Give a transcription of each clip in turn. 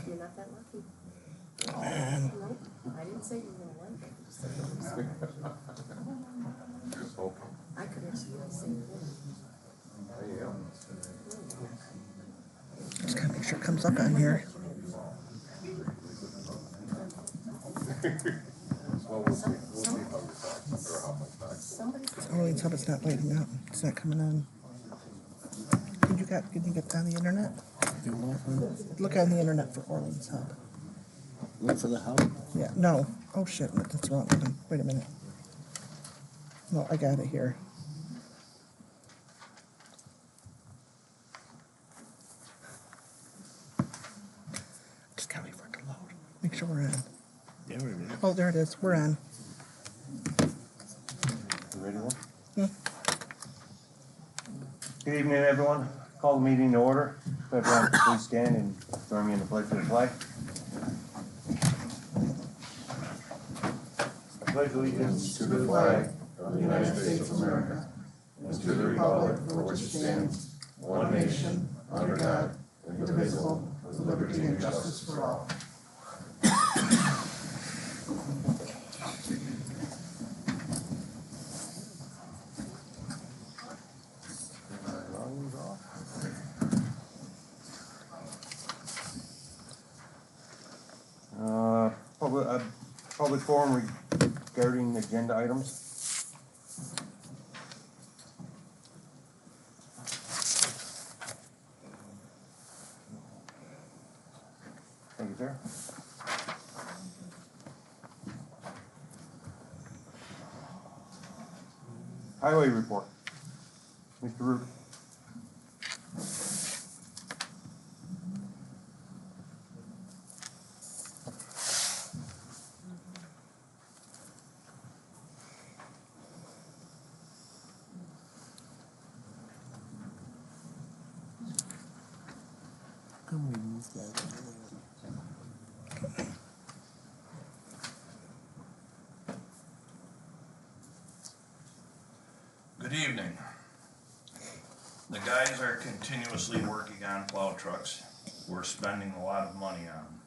You're not that lucky. Nope, I didn't say you were one. I could actually do the same thing. Just gotta make sure it comes up on here. Oh, it's up. It's not lighting up. It's not coming on. Can you get on the internet? Look on the internet for Orleans Hub. Look for the hub? Yeah. No. Oh shit. That's wrong. Wait a minute. No, I got it here. Just gotta wait for it to load. Make sure we're on. Yeah, we're ready. Oh, there it is. We're on. You ready, one? Yeah. Good evening, everyone. Call the meeting to order. Everyone, please stand and join me in the pledge of the flag. I pledge allegiance to the flag of the United States of America and to the republic for which it stands, one nation, under God, indivisible, with liberty and justice for all. Public forum regarding agenda items. Thank you, sir. Highway report. Mr. Root. Come remove that. Good evening. The guys are continuously working on plow trucks. We're spending a lot of money on them.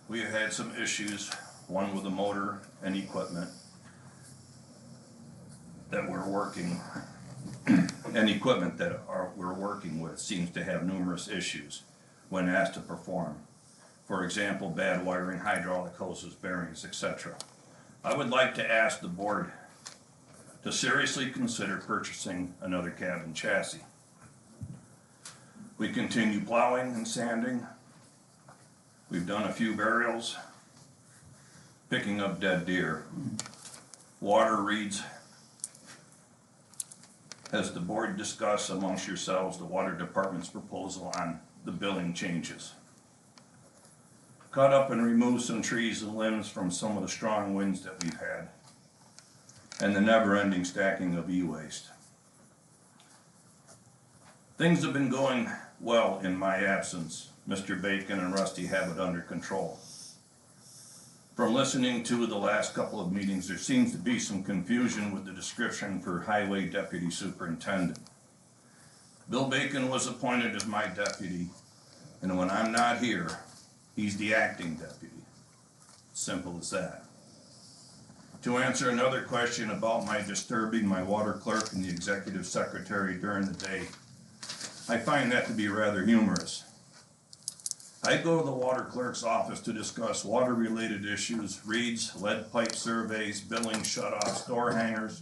We have had some issues, one with the motor and equipment that we're working, and equipment that we're working with seems to have numerous issues when asked to perform. For example, bad wiring, hydraulic hoses, bearings, etc. I would like to ask the board to seriously consider purchasing another cab and chassis. We continue plowing and sanding. We've done a few burials, picking up dead deer. Water reads. Has the board discussed amongst yourselves the water department's proposal on the billing changes? Cut up and remove some trees and limbs from some of the strong winds that we've had, and the never-ending stacking of e-waste. Things have been going well in my absence. Mr. Bacon and Rusty have it under control. From listening to the last couple of meetings, there seems to be some confusion with the description for Highway Deputy Superintendent. Bill Bacon was appointed as my deputy, and when I'm not here, he's the acting deputy. Simple as that. To answer another question about my disturbing my water clerk and the executive secretary during the day, I find that to be rather humorous. I go to the water clerk's office to discuss water-related issues, reads, lead pipe surveys, billing shutoffs, door hangers,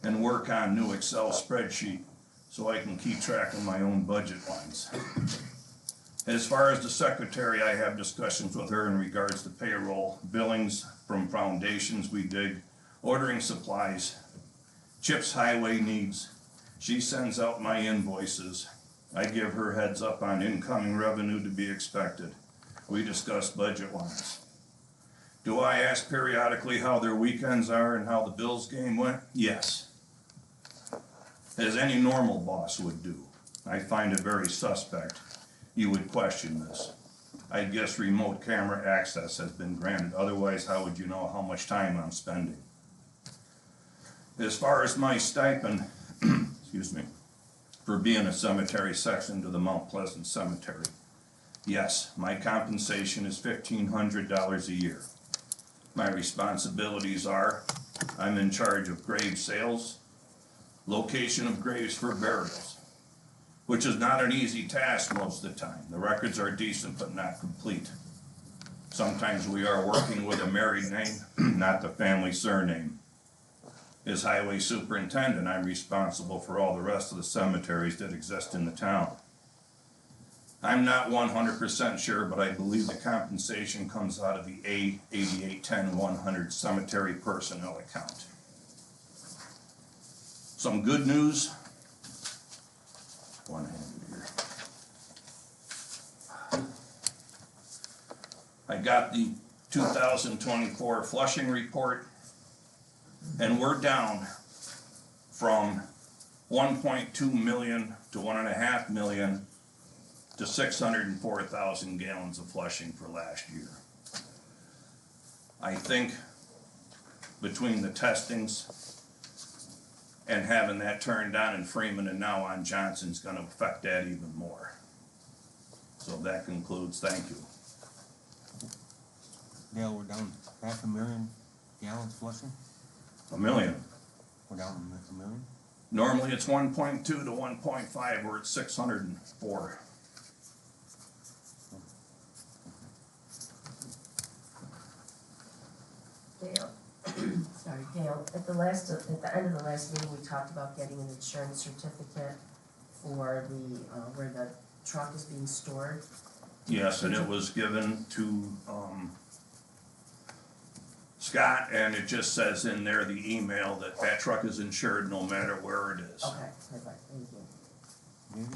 and work on new Excel spreadsheet so I can keep track of my own budget lines. As far as the secretary, I have discussions with her in regards to payroll, billings from foundations we dig, ordering supplies, CHIPS highway needs. She sends out my invoices. I give her heads up on incoming revenue to be expected. We discuss budget lines. Do I ask periodically how their weekends are and how the Bills game went? Yes. as any normal boss would do. I find it very suspect you would question this. I guess remote camera access has been granted, otherwise how would you know how much time I'm spending? As far as my stipend, excuse me, for being a cemetery section to the Mount Pleasant Cemetery, yes, my compensation is $1,500 a year. My responsibilities are, I'm in charge of grave sales, location of graves for burials, which is not an easy task most of the time. The records are decent but not complete. Sometimes we are working with a married name, not the family surname. As highway superintendent, I'm responsible for all the rest of the cemeteries that exist in the town. I'm not 100% sure, but I believe the compensation comes out of the A8810-100 cemetery personnel account. Some good news. One hand here. I got the 2024 flushing report, and we're down from 1.2 million to 1.5 million to 604,000 gallons of flushing for last year. I think between the testings and having that turned on in Freeman and now on Johnson's going to affect that even more. So that concludes. Thank you. Dale, we're down 500,000 gallons flushing? $1 million. We're down $1 million? Normally it's 1.2 to 1.5. We're at 604. Dale, sorry, Dale, at the end of the last meeting, we talked about getting an insurance certificate for the, where the truck is being stored. Yes, and it was given to Scott, and it just says in there, the email, that that truck is insured no matter where it is. Okay, perfect, thank you. Maybe?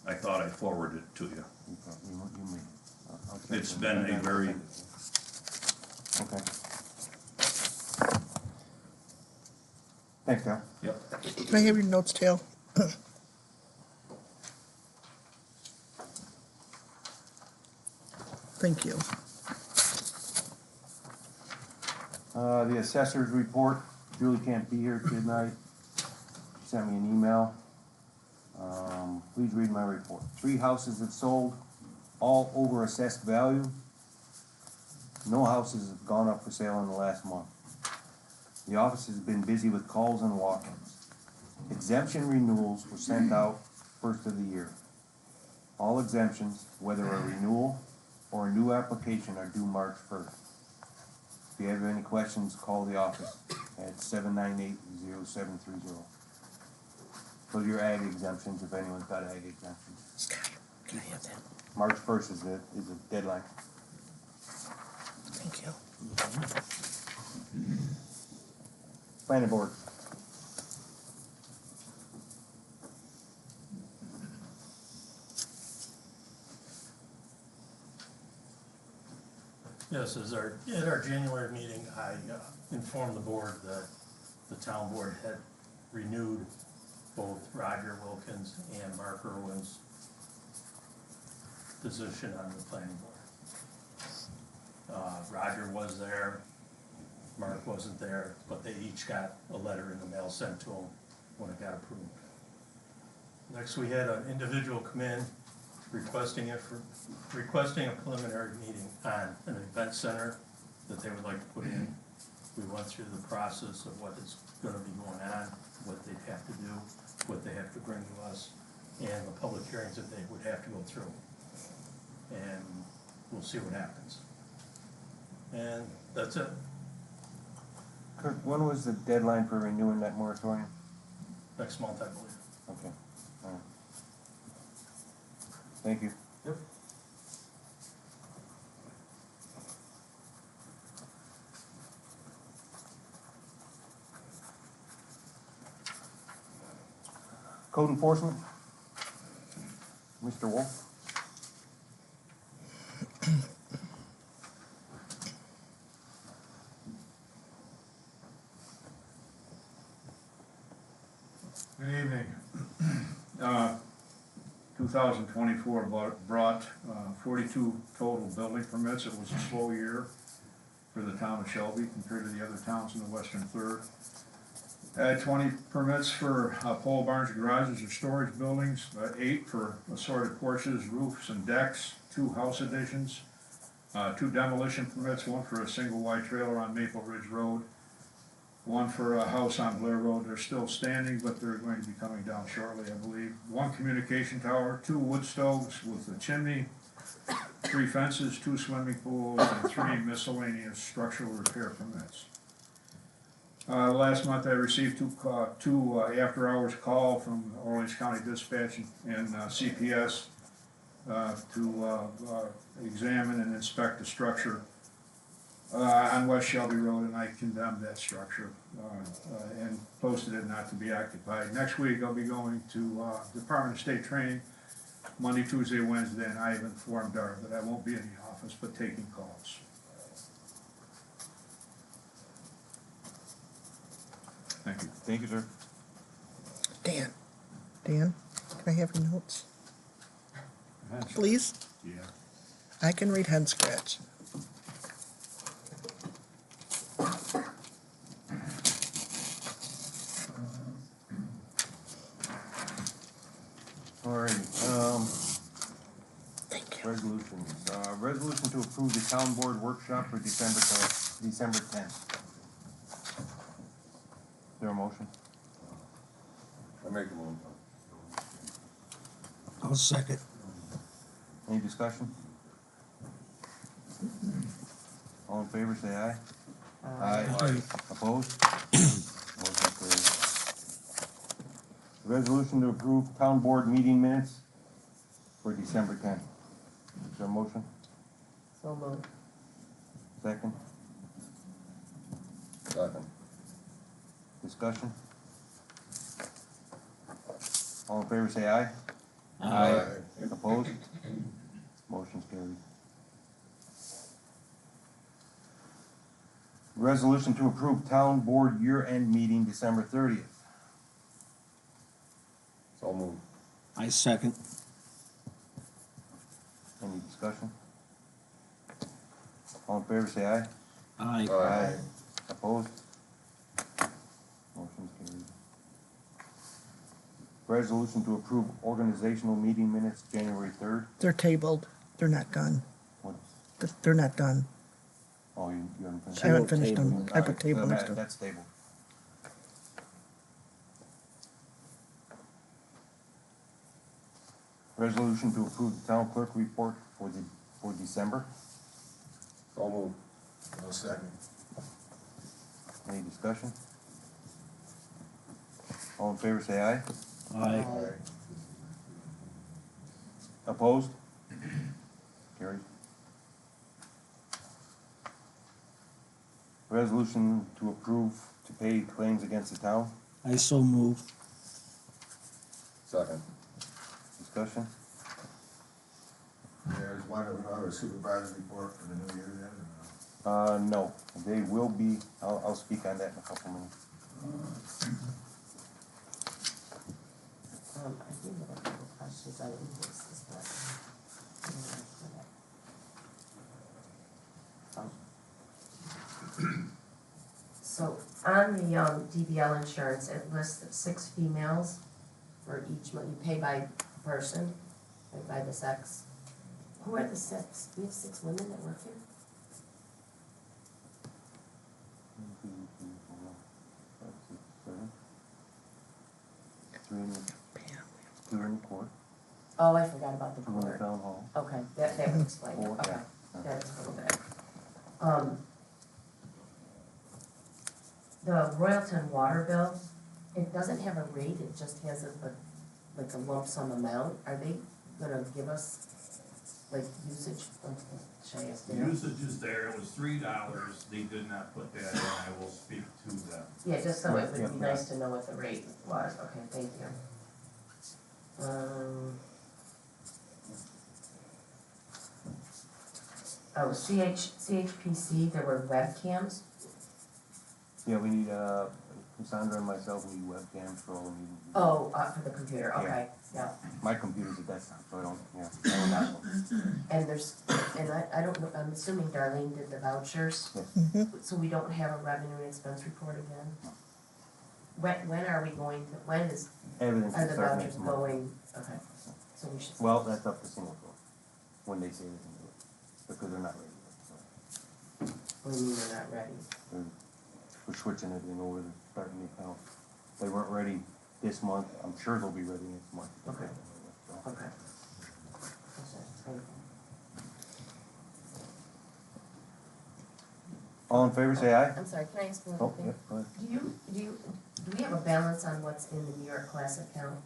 I thought I forwarded it to you. You may. I'll check It's it. been a very, Okay. Thanks, Dale. yep. Can I have your notes, Dale? Thank you. The assessor's report, Julie can't be here tonight. She sent me an email. Please read my report. 3 houses have sold, all over assessed value. No houses have gone up for sale in the last month. The office has been busy with calls and walk-ins. Exemption renewals were sent out first of the year. All exemptions, whether a renewal or a new application, are due March 1st. If you have any questions, call the office at 798-0730. Those are your ag exemptions, if anyone's got ag exemptions. Scott, can I have that? March 1st is the deadline. Thank you. Planning board. Yes, at our January meeting, I informed the board that the town board had renewed both Roger Wilkins and Mark Irwin's position on the planning board. Roger was there, Mark wasn't there, but they each got a letter in the mail sent to them when it got approved. Next, we had an individual come in requesting a preliminary meeting on an event center that they would like to put in. We went through the process of what is gonna be going on, what they have to do, what they have to bring to us, and the public hearings that they would have to go through. And we'll see what happens. And that's it. Kirk, when was the deadline for renewing that moratorium? Next month, I believe. Okay, all right. Thank you. Yep. Code enforcement? Mr. Wolf? 2024 brought 42 total building permits. It was a slow year for the town of Shelby compared to the other towns in the western third. Had 20 permits for pole barns, garages, or storage buildings, 8 for assorted porches, roofs, and decks, 2 house additions, 2 demolition permits, 1 for a single wide trailer on Maple Ridge Road, 1 for a house on Blair Road. They're still standing, but they're going to be coming down shortly, I believe. 1 communication tower, 2 wood stoves with a chimney, 3 fences, 2 swimming pools, and 3 miscellaneous structural repair permits. Last month I received two after-hours call from Orleans County Dispatch and CPS to examine and inspect the structure on West Shelby Road, and I condemned that structure and posted it not to be occupied. Next week I'll be going to Department of State Training Monday, Tuesday, Wednesday, and I have informed her that I won't be in the office but taking calls. Thank you. Thank you, sir. Dan, can I have your notes? Please? Yeah. I can read head scratch. Alrighty, Thank you. resolutions. Resolution to approve the town board workshop for December 10th. Is there a motion? I make a motion. I'll second. Any discussion? All in favor, say aye. Aye. Opposed? Motion carries. Resolution to approve town board meeting minutes for December 10th. Is there a motion? So moved. Second? Second. Discussion? All in favor, say aye. Aye. Opposed? Motion's carried. Resolution to approve town board year-end meeting December 30th. So moved. I second. Any discussion? All in favor, say aye. Aye. Aye. Opposed? Motion's carried. Resolution to approve organizational meeting minutes January 3rd. They're tabled. They're not done. What's, They're not done. oh, you haven't finished? I haven't wrote finished them. table. I put table next to it. That's table. Resolution to approve the town clerk report for December. So moved. No second. Any discussion? All in favor, say aye. Aye. Opposed? Carried. Resolution to approve to pay claims against the town. I so move. Second. Discussion? There's one of our supervisor report for the new year then? No, they will be, I'll speak on that in a couple minutes. I do have a couple questions on invoices, but. I'm gonna put it. So, on the, DBL insurance, it lists 6 females for each month, you pay by person, like by the sex. Who are the 6? We have 6 women that work here? 1, 2, 3, 4, 5, 6, 7. 3 in the, 2 in the court, Oh, I forgot about the 2 in the court. town hall. Okay, that would explain it, 4, okay, yeah. that's a little bit. The Royalton water bill, it doesn't have a rate, it just has like a lump sum amount. Are they gonna give us, like, usage? Should I ask The them? usage is there, it was $3, they did not put that in, I will speak to them. Yeah, just so it would Yeah. be nice to know what the rate was, okay, thank you. Oh, CHPC, there were webcams. Yeah, we need, Cassandra and myself need webcams for all the meetings. Oh, for the computer, okay, yeah. My computer's a desktop, so I don't, yeah, I don't have one. And there's, and I don't know, I'm assuming Darlene did the vouchers, so we don't have a revenue and expense report again? When are we going to, when is, Everything's are the starting vouchers next month. going, okay, so we should. Well, that's up to Singapore, when they say they can do it, because they're not ready yet, so. What do you mean they're not ready? We're switching everything over to starting the account. They weren't ready this month, I'm sure they'll be ready next month. Okay. So, Okay. Okay. all in favor, say aye. I'm sorry, can I ask one Oh, thing? yeah, go ahead. Do we have a balance on what's in the New York class account?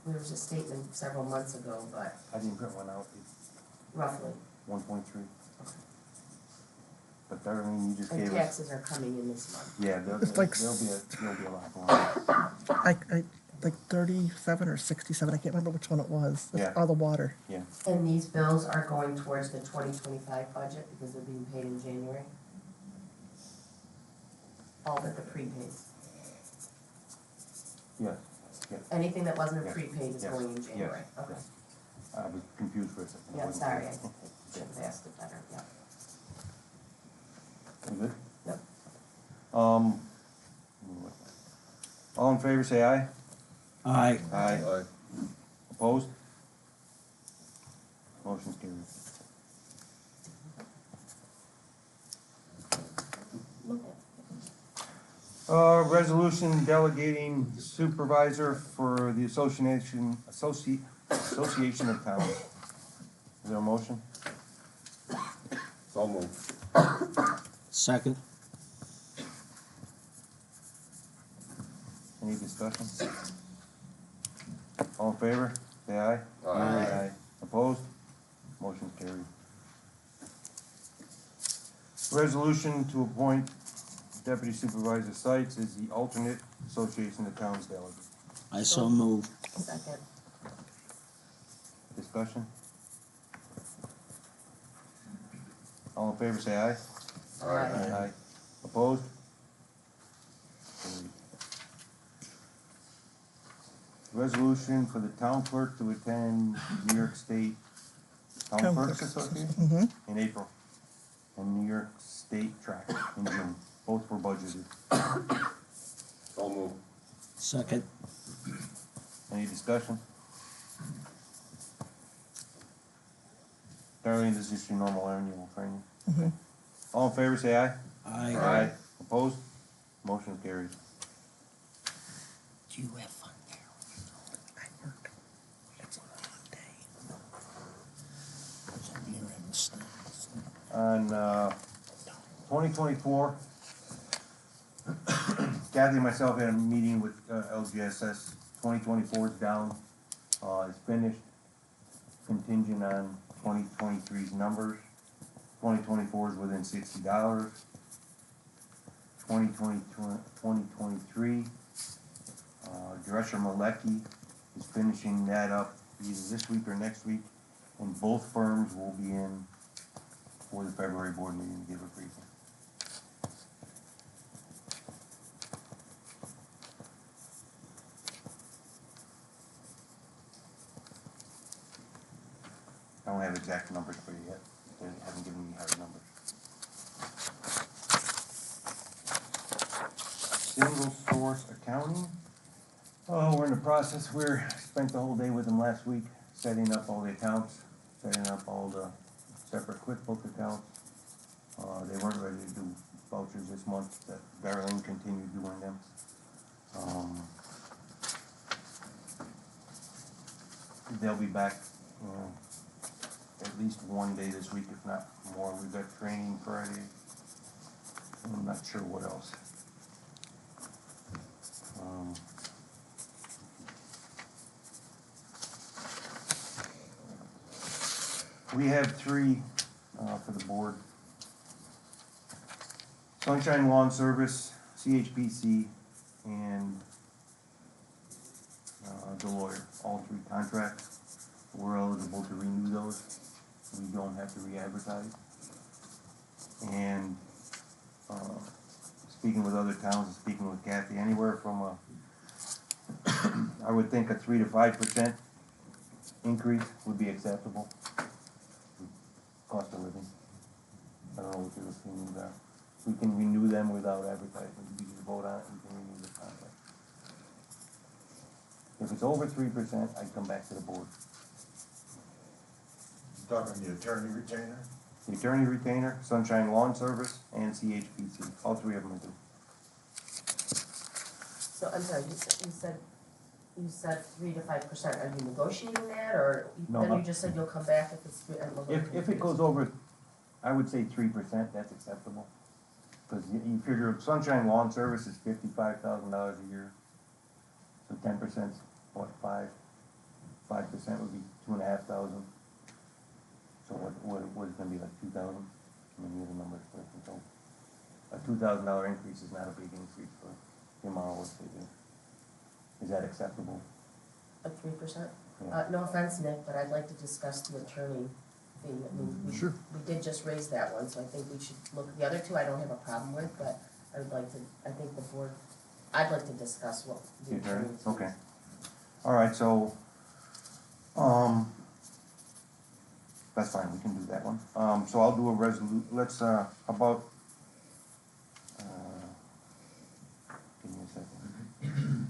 There was a statement several months ago, but I didn't print one out, it's roughly. 1.3. But Darlene, you just And gave us. taxes are coming in this month. Yeah, there'll It's like be a lot going on. I like 37 or 67. I can't remember which one it was. It's Yeah. all the water. Yeah, And these bills are going towards the 2025 budget because they're being paid in January? All but the prepaid. yes, yeah. Anything that wasn't a Yes. prepaid is Yes. going in January? Yes. Okay. I was confused for a second. Yeah, sorry, I should have asked it better, yeah. You good? Yep. All in favor, say aye. Aye. Aye. Opposed? Motion's carried. Resolution delegating supervisor for the Association of Towns. Is there a motion? So moved. Second. Any discussion? All in favor, say aye. Aye. Opposed? Motion carried. Resolution to appoint Deputy Supervisor Sites as the alternate Association of Towns delegate. I so move. Second. Discussion? All in favor, say aye. Aye. Opposed? Carried. Resolution for the town clerk to attend New York State Town Town Clerks Clerks Association in April, and New York State track in June. Both were budgeted. So moved. Second. Any discussion? Darlene, this is your normal annual training. All in favor, say aye. Aye. Opposed? Motion carried. Do you have fun there? I work. It's a long day. You're in the stands. On 2024, Kathy and myself had a meeting with LGSS. 2024 is down, it's finished, contingent on 2023's numbers. 2024 is within $60. 2023, Drescher Malecki is finishing that up either this week or next week, and both firms will be in for the February board meeting to give a briefing. I don't have exact numbers for you yet. They haven't given me hard numbers. Single source accounting. Oh, we're in the process. Spent the whole day with them last week, setting up all the accounts, setting up all the separate QuickBook accounts. They weren't ready to do vouchers this month, but Darlene continued doing them. They'll be back, at least one day this week, if not more. We've got training Friday. I'm not sure what else. We have three for the board. Sunshine Lawn Service, CHPC, and the lawyer, all three contracts. We're eligible to renew those. We don't have to re-advertise. And speaking with other towns and speaking with Kathy, anywhere from I would think a 3 to 5% increase would be acceptable. Cost of living. I don't know what your opinions are. We can renew them without advertising, we just vote on it, we can renew the contract. If it's over 3%, I'd come back to the board. Talking the attorney retainer? The attorney retainer, Sunshine Lawn Service, and CHPC, all three of them are due. So, I'm sorry, you said 3 to 5%, are you negotiating that, or No, then you I'm- just said you'll come back if it's, I'm a little If it confused. goes over, I would say 3%, that's acceptable. Cause you figure Sunshine Lawn Service is $55,000 a year. So 10%'s what, 5%? 5% would be 2,500. So what is gonna be like 2,000? I mean, the numbers for it, so. A $2,000 increase is not a big increase for the amount of work they do. Is that acceptable? A 3%? Yeah. No offense, Nick, but I'd like to discuss the attorney fee. I mean, we did just raise that one, so I think we should look, the other two I don't have a problem with, but I would like to, I think the board, I'd like to discuss what the The attorney, attorney fees. okay. All right, so, that's fine, we can do that one. So I'll do a let's, how about, give me a second.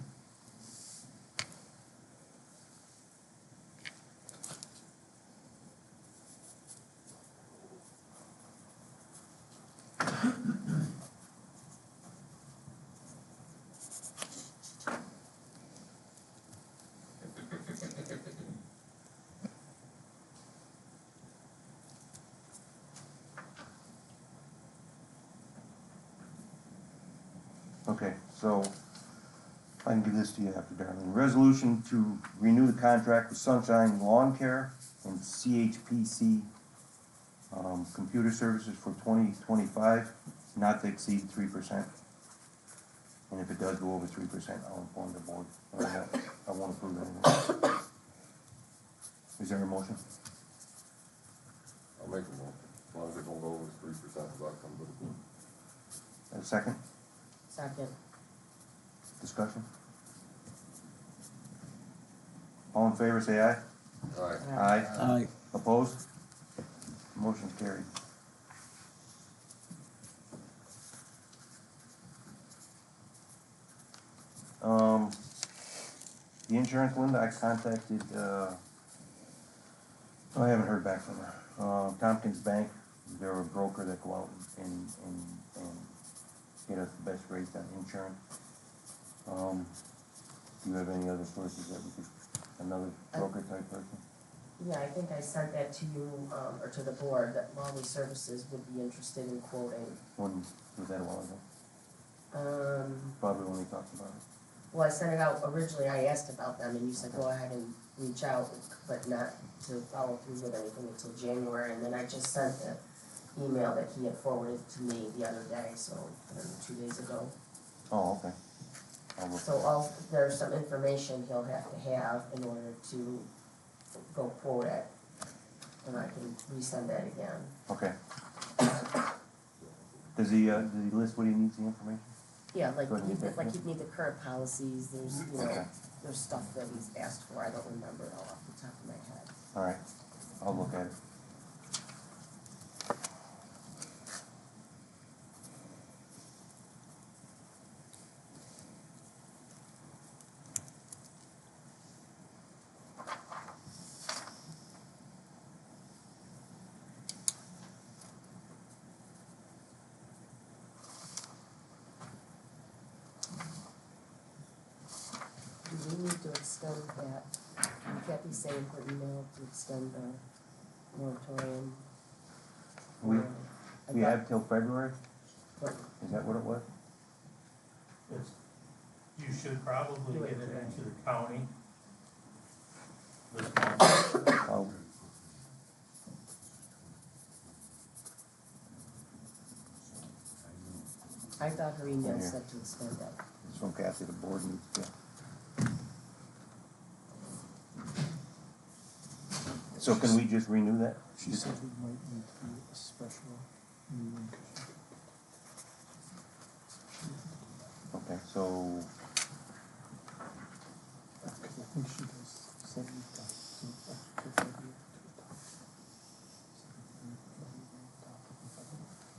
Okay, so I can give this to you after, Darlene. Resolution to renew the contract with Sunshine Lawn Care and CHPC computer services for 2025, not to exceed 3%. And if it does go over 3%, I'll inform the board. I won't approve anything. Is there a motion? I'll make a motion, as long as it don't go over 3%, I'll come to the board. A second? Second. Discussion? All in favor, say aye. All right. Aye. Aye. Opposed? Motion carried. The insurance, Linda, I contacted, I haven't heard back from her. Tompkins Bank, they're a broker that go out and get us the best rates on insurance. Do you have any other sources that we could, another broker type person? Yeah, I think I sent that to you, or to the board, that Lawley Services would be interested in quoting. When, was that a while ago? Probably when we talked about it. Well, I sent it out, originally I asked about them, and you said go ahead and reach out, but not to follow through with anything until January, and then I just sent the email that he had forwarded to me the other day, so, I don't know, 2 days ago. Oh, okay. I'll look. So there's some information he'll have to have in order to go quote it, and I can resend that again. Okay. Does he list what he needs, the information? Yeah, like, Go ahead and he'd, get like that. he'd need the current policies, there's, you know, Okay. there's stuff that he's asked for, I don't remember it all off the top of my head. All right, I'll look at it. Do we need to extend that, Kathy's saying her email to extend the moratorium? We, Or- I we thought- have till February? what- Is that what it was? It's, you should probably Do it get it today. into the county this month. Oh, I thought her email Yeah. said to extend that. it's from Kathy, the board needs to. So can we just renew that? She said we might need to do a special meeting. So, I think she does say we've got to February to adopt.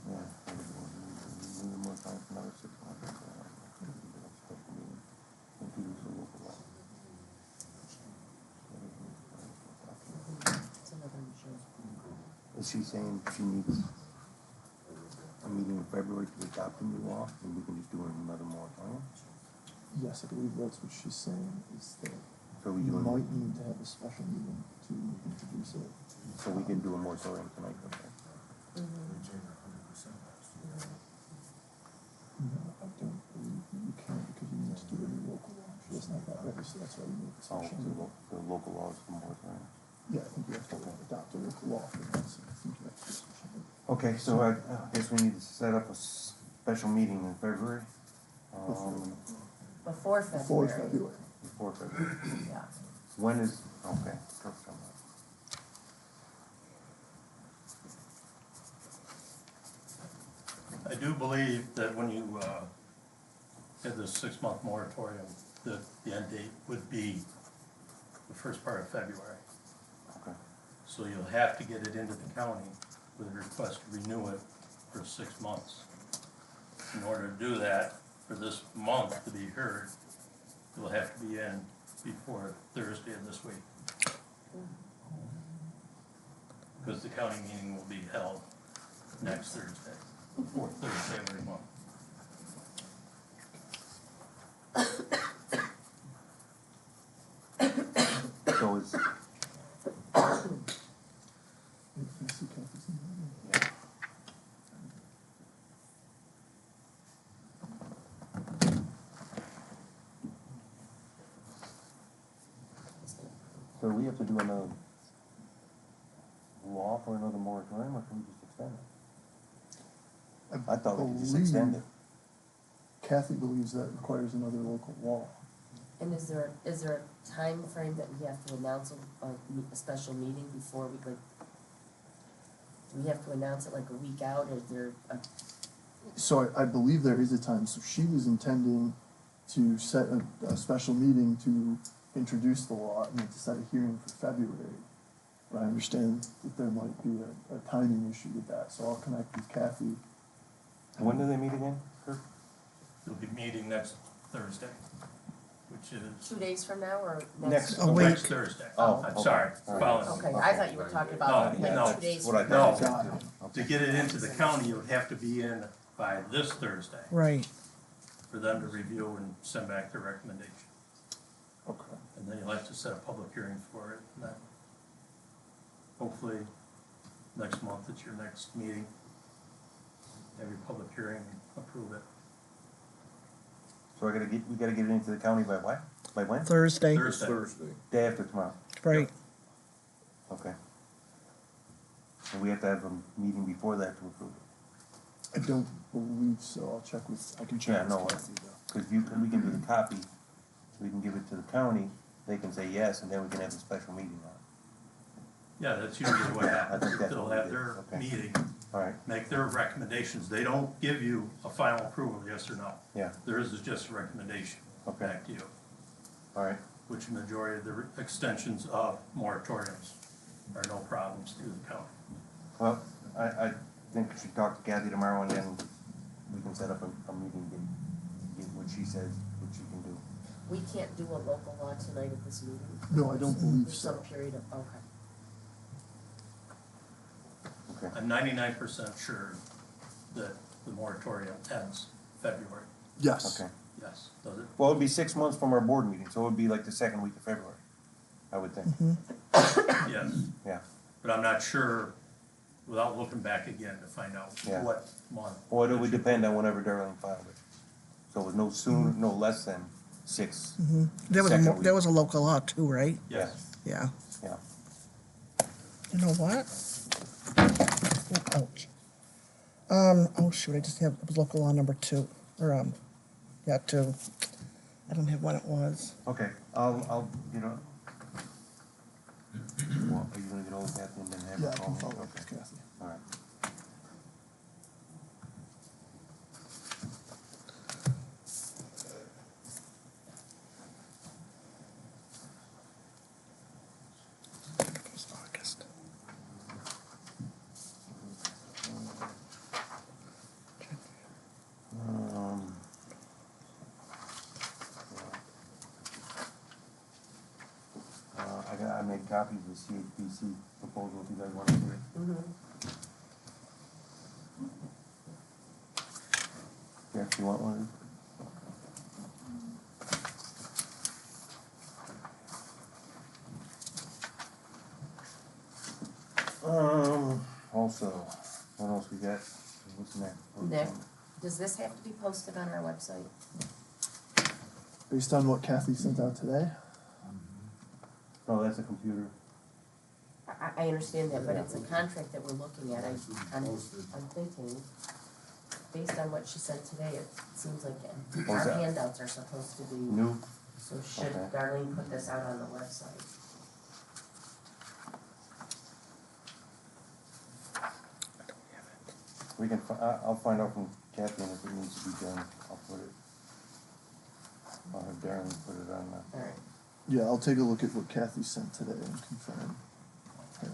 yeah. We need more time for another 6 months. Special meeting. Introduce a local law. It's another insurance. Is she saying she needs a meeting in February to adopt a new law, and we can just do another moratorium? Yes, I believe that's what she's saying, is that So we we do, might need to have a special meeting to introduce it. so we can do a moratorium tonight, okay? No, I don't believe you can, because you need to do a new local law. She doesn't have that ready, so that's why you need the Oh, special the meeting. the local laws for moratorium. Yeah, I think you have to adopt a local law for that, so I think you have to do a special meeting. Okay, so I guess we need to set up a special meeting in February. Before Before February. February. Before February. Yeah. When is, okay, first time out. I do believe that when you, had this 6-month moratorium, that the end date would be the first part of February. Okay. So you'll have to get it into the county with a request to renew it for 6 months. In order to do that, for this month to be heard, you'll have to be in before Thursday of this week. Because the county meeting will be held next Thursday, fourth Thursday of every month. So is, Can you see Kathy's email? so we have to do another law for another moratorium, or can we just extend it? I thought we could just extend it. Kathy believes that requires another local law. And is there a time frame that we have to announce a special meeting before we, like, do we have to announce it like a week out, or is there a, So I believe there is a time, so she was intending to set a special meeting to introduce the law and then to set a hearing for February. But I understand that there might be a timing issue with that, so I'll connect with Kathy. When do they meet again, Kirk? You'll be meeting next Thursday, which is 2 days from now, or Next- next? A week. next Thursday. Oh, I'm okay. sorry, All right. following. Okay, I thought you were talking about No, like no. 2 days What I from thought. now. No. Okay. To get it into the county, you would have to be in by this Thursday Right. for them to review and send back their recommendation. Okay. And then you'll have to set a public hearing for it, and then hopefully next month at your next meeting, have your public hearing and approve it. So we gotta get it into the county by what? By when? Thursday. Thursday. Day after tomorrow, Right. okay. And we have to have a meeting before that to approve it. I don't believe so, I'll check with, I can Yeah, check no, with Kathy though. cause we can do the copy, we can give it to the county, they can say yes, and then we can have a special meeting on it. Yeah, that's usually what I happens. think that's They'll what we have did. their Okay. meeting, All right, make their recommendations. They don't give you a final approval, yes or no. yeah, Theirs is just a recommendation Okay. back to you, all right, which the majority of the extensions of moratoriums are no problems through the county. well, I think we should talk to Kathy tomorrow, and then we can set up a meeting, get what she says, what she can do. We can't do a local law tonight at this meeting? No, I don't believe There's so. some period of, okay. Okay, I'm 99% sure that the moratorium ends February. Yes. okay. Yes, does it? Well, it'd be 6 months from our board meeting, so it would be like the second week of February, I would think, Yes, yeah. but I'm not sure without looking back again to find out Yeah. what month. Well, it would depend on whenever Darlene filed it. So it was no sooner, no less than 6, There was Second week. there was a local law too, right? Yes, Yeah. yeah. You know what? Oh, ouch. Oh shoot, I just have, it was local law number 2, or, yeah, 2. I don't have what it was. Okay, I'll, you know. Well, are you gonna get all of that and then have Yeah, her I call can me? follow up Okay, with Kathy. all right. made copies of the CHPC proposal if you guys want to see it. Jeff, you want one of these? Also, what else we got? What's next? Nick, does this have to be posted on our website? Based on what Kathy sent out today? Oh, that's a computer. I understand that, but it's a contract that we're looking at. I'm thinking, based on what she said today, it seems like Oh, our is that- handouts are supposed to be, New? so should Okay. Darlene put this out on the website? We can, I'll find out from Kathy and if it needs to be done, I'll put it. I'll have Darren put it on the. Alright, Yeah, I'll take a look at what Kathy sent today and confirm. Yeah.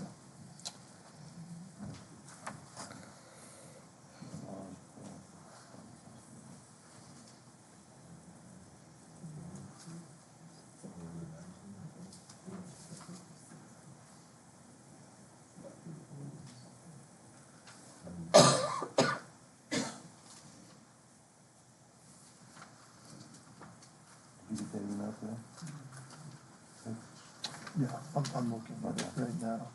Did you get that email today? Yeah, I'm looking at it right now.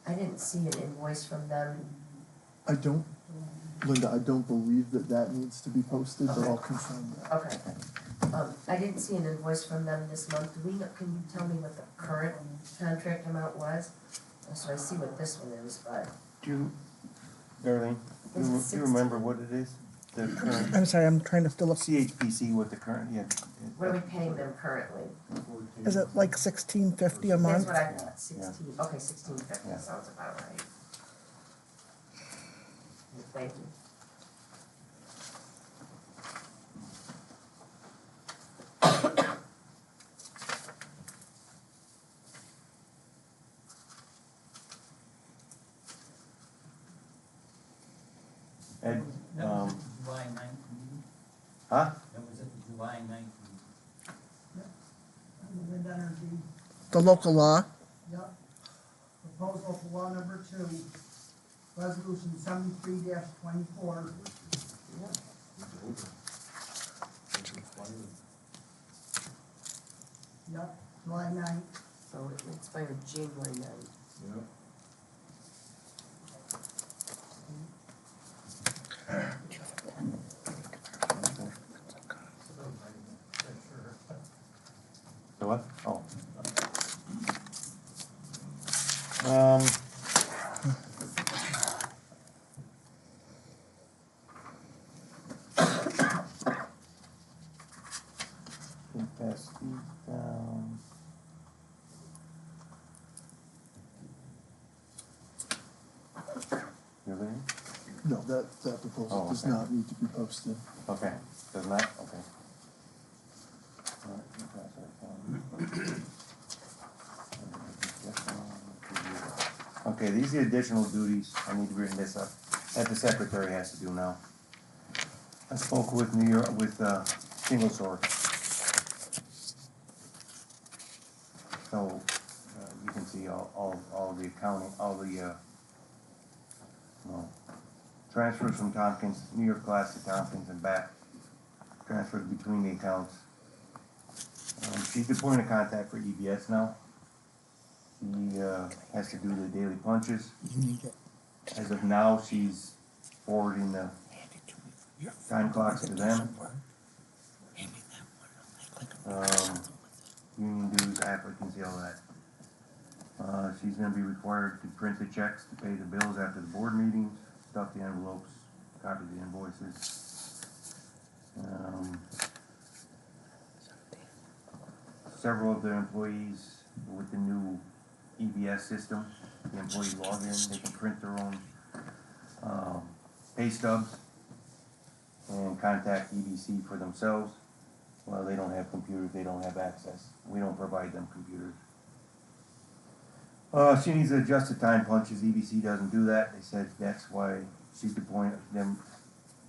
I didn't see an invoice from them. Linda, I don't believe that needs to be posted, but I'll confirm that. Okay. I didn't see an invoice from them this month. Do we know, can you tell me what the current contract amount was? So I see what this one is, but Do you, Darlene, Is it do you 16? remember what it is? The current, I'm sorry, I'm trying to still look. CHPC, what the current, yeah. what are we paying them currently? Is it like $16.50 a That's month? what I thought, 16, okay, 16.50, Yeah. sounds about right. Thank you. Ed, That was at the July 9th meeting. huh? That was at the July 9th meeting. Wind energy, The local law? yep. Proposal for law number 2, resolution 73-24. Yep, July 9th. So it expired January 9th. The what? Oh. Um. Can pass these down. You ready? No, that proposal Oh, does okay. not need to be posted. Okay, does not, okay. All right, you pass that down. Okay, these are the additional duties, I need to bring this up, that the secretary has to do now. I spoke with New York, with, Single Source. So, you can see all the accounting, all the, transfers from Tompkins, New York class to Tompkins and back, transfers between the accounts. She's the point of contact for EBS now. She, has to do the daily punches. You need it. As of now, she's forwarding the time clocks to them. Union dues, applicants, all that. She's gonna be required to print the checks to pay the bills after the board meetings, stuff the envelopes, copy the invoices. Several of the employees with the new EBS system, the employees log in, they can print their own, pay stubs and contact EDC for themselves. Well, they don't have computers, they don't have access. We don't provide them computers. She needs to adjust the time punches. EBC doesn't do that. They said that's why She's appointed them,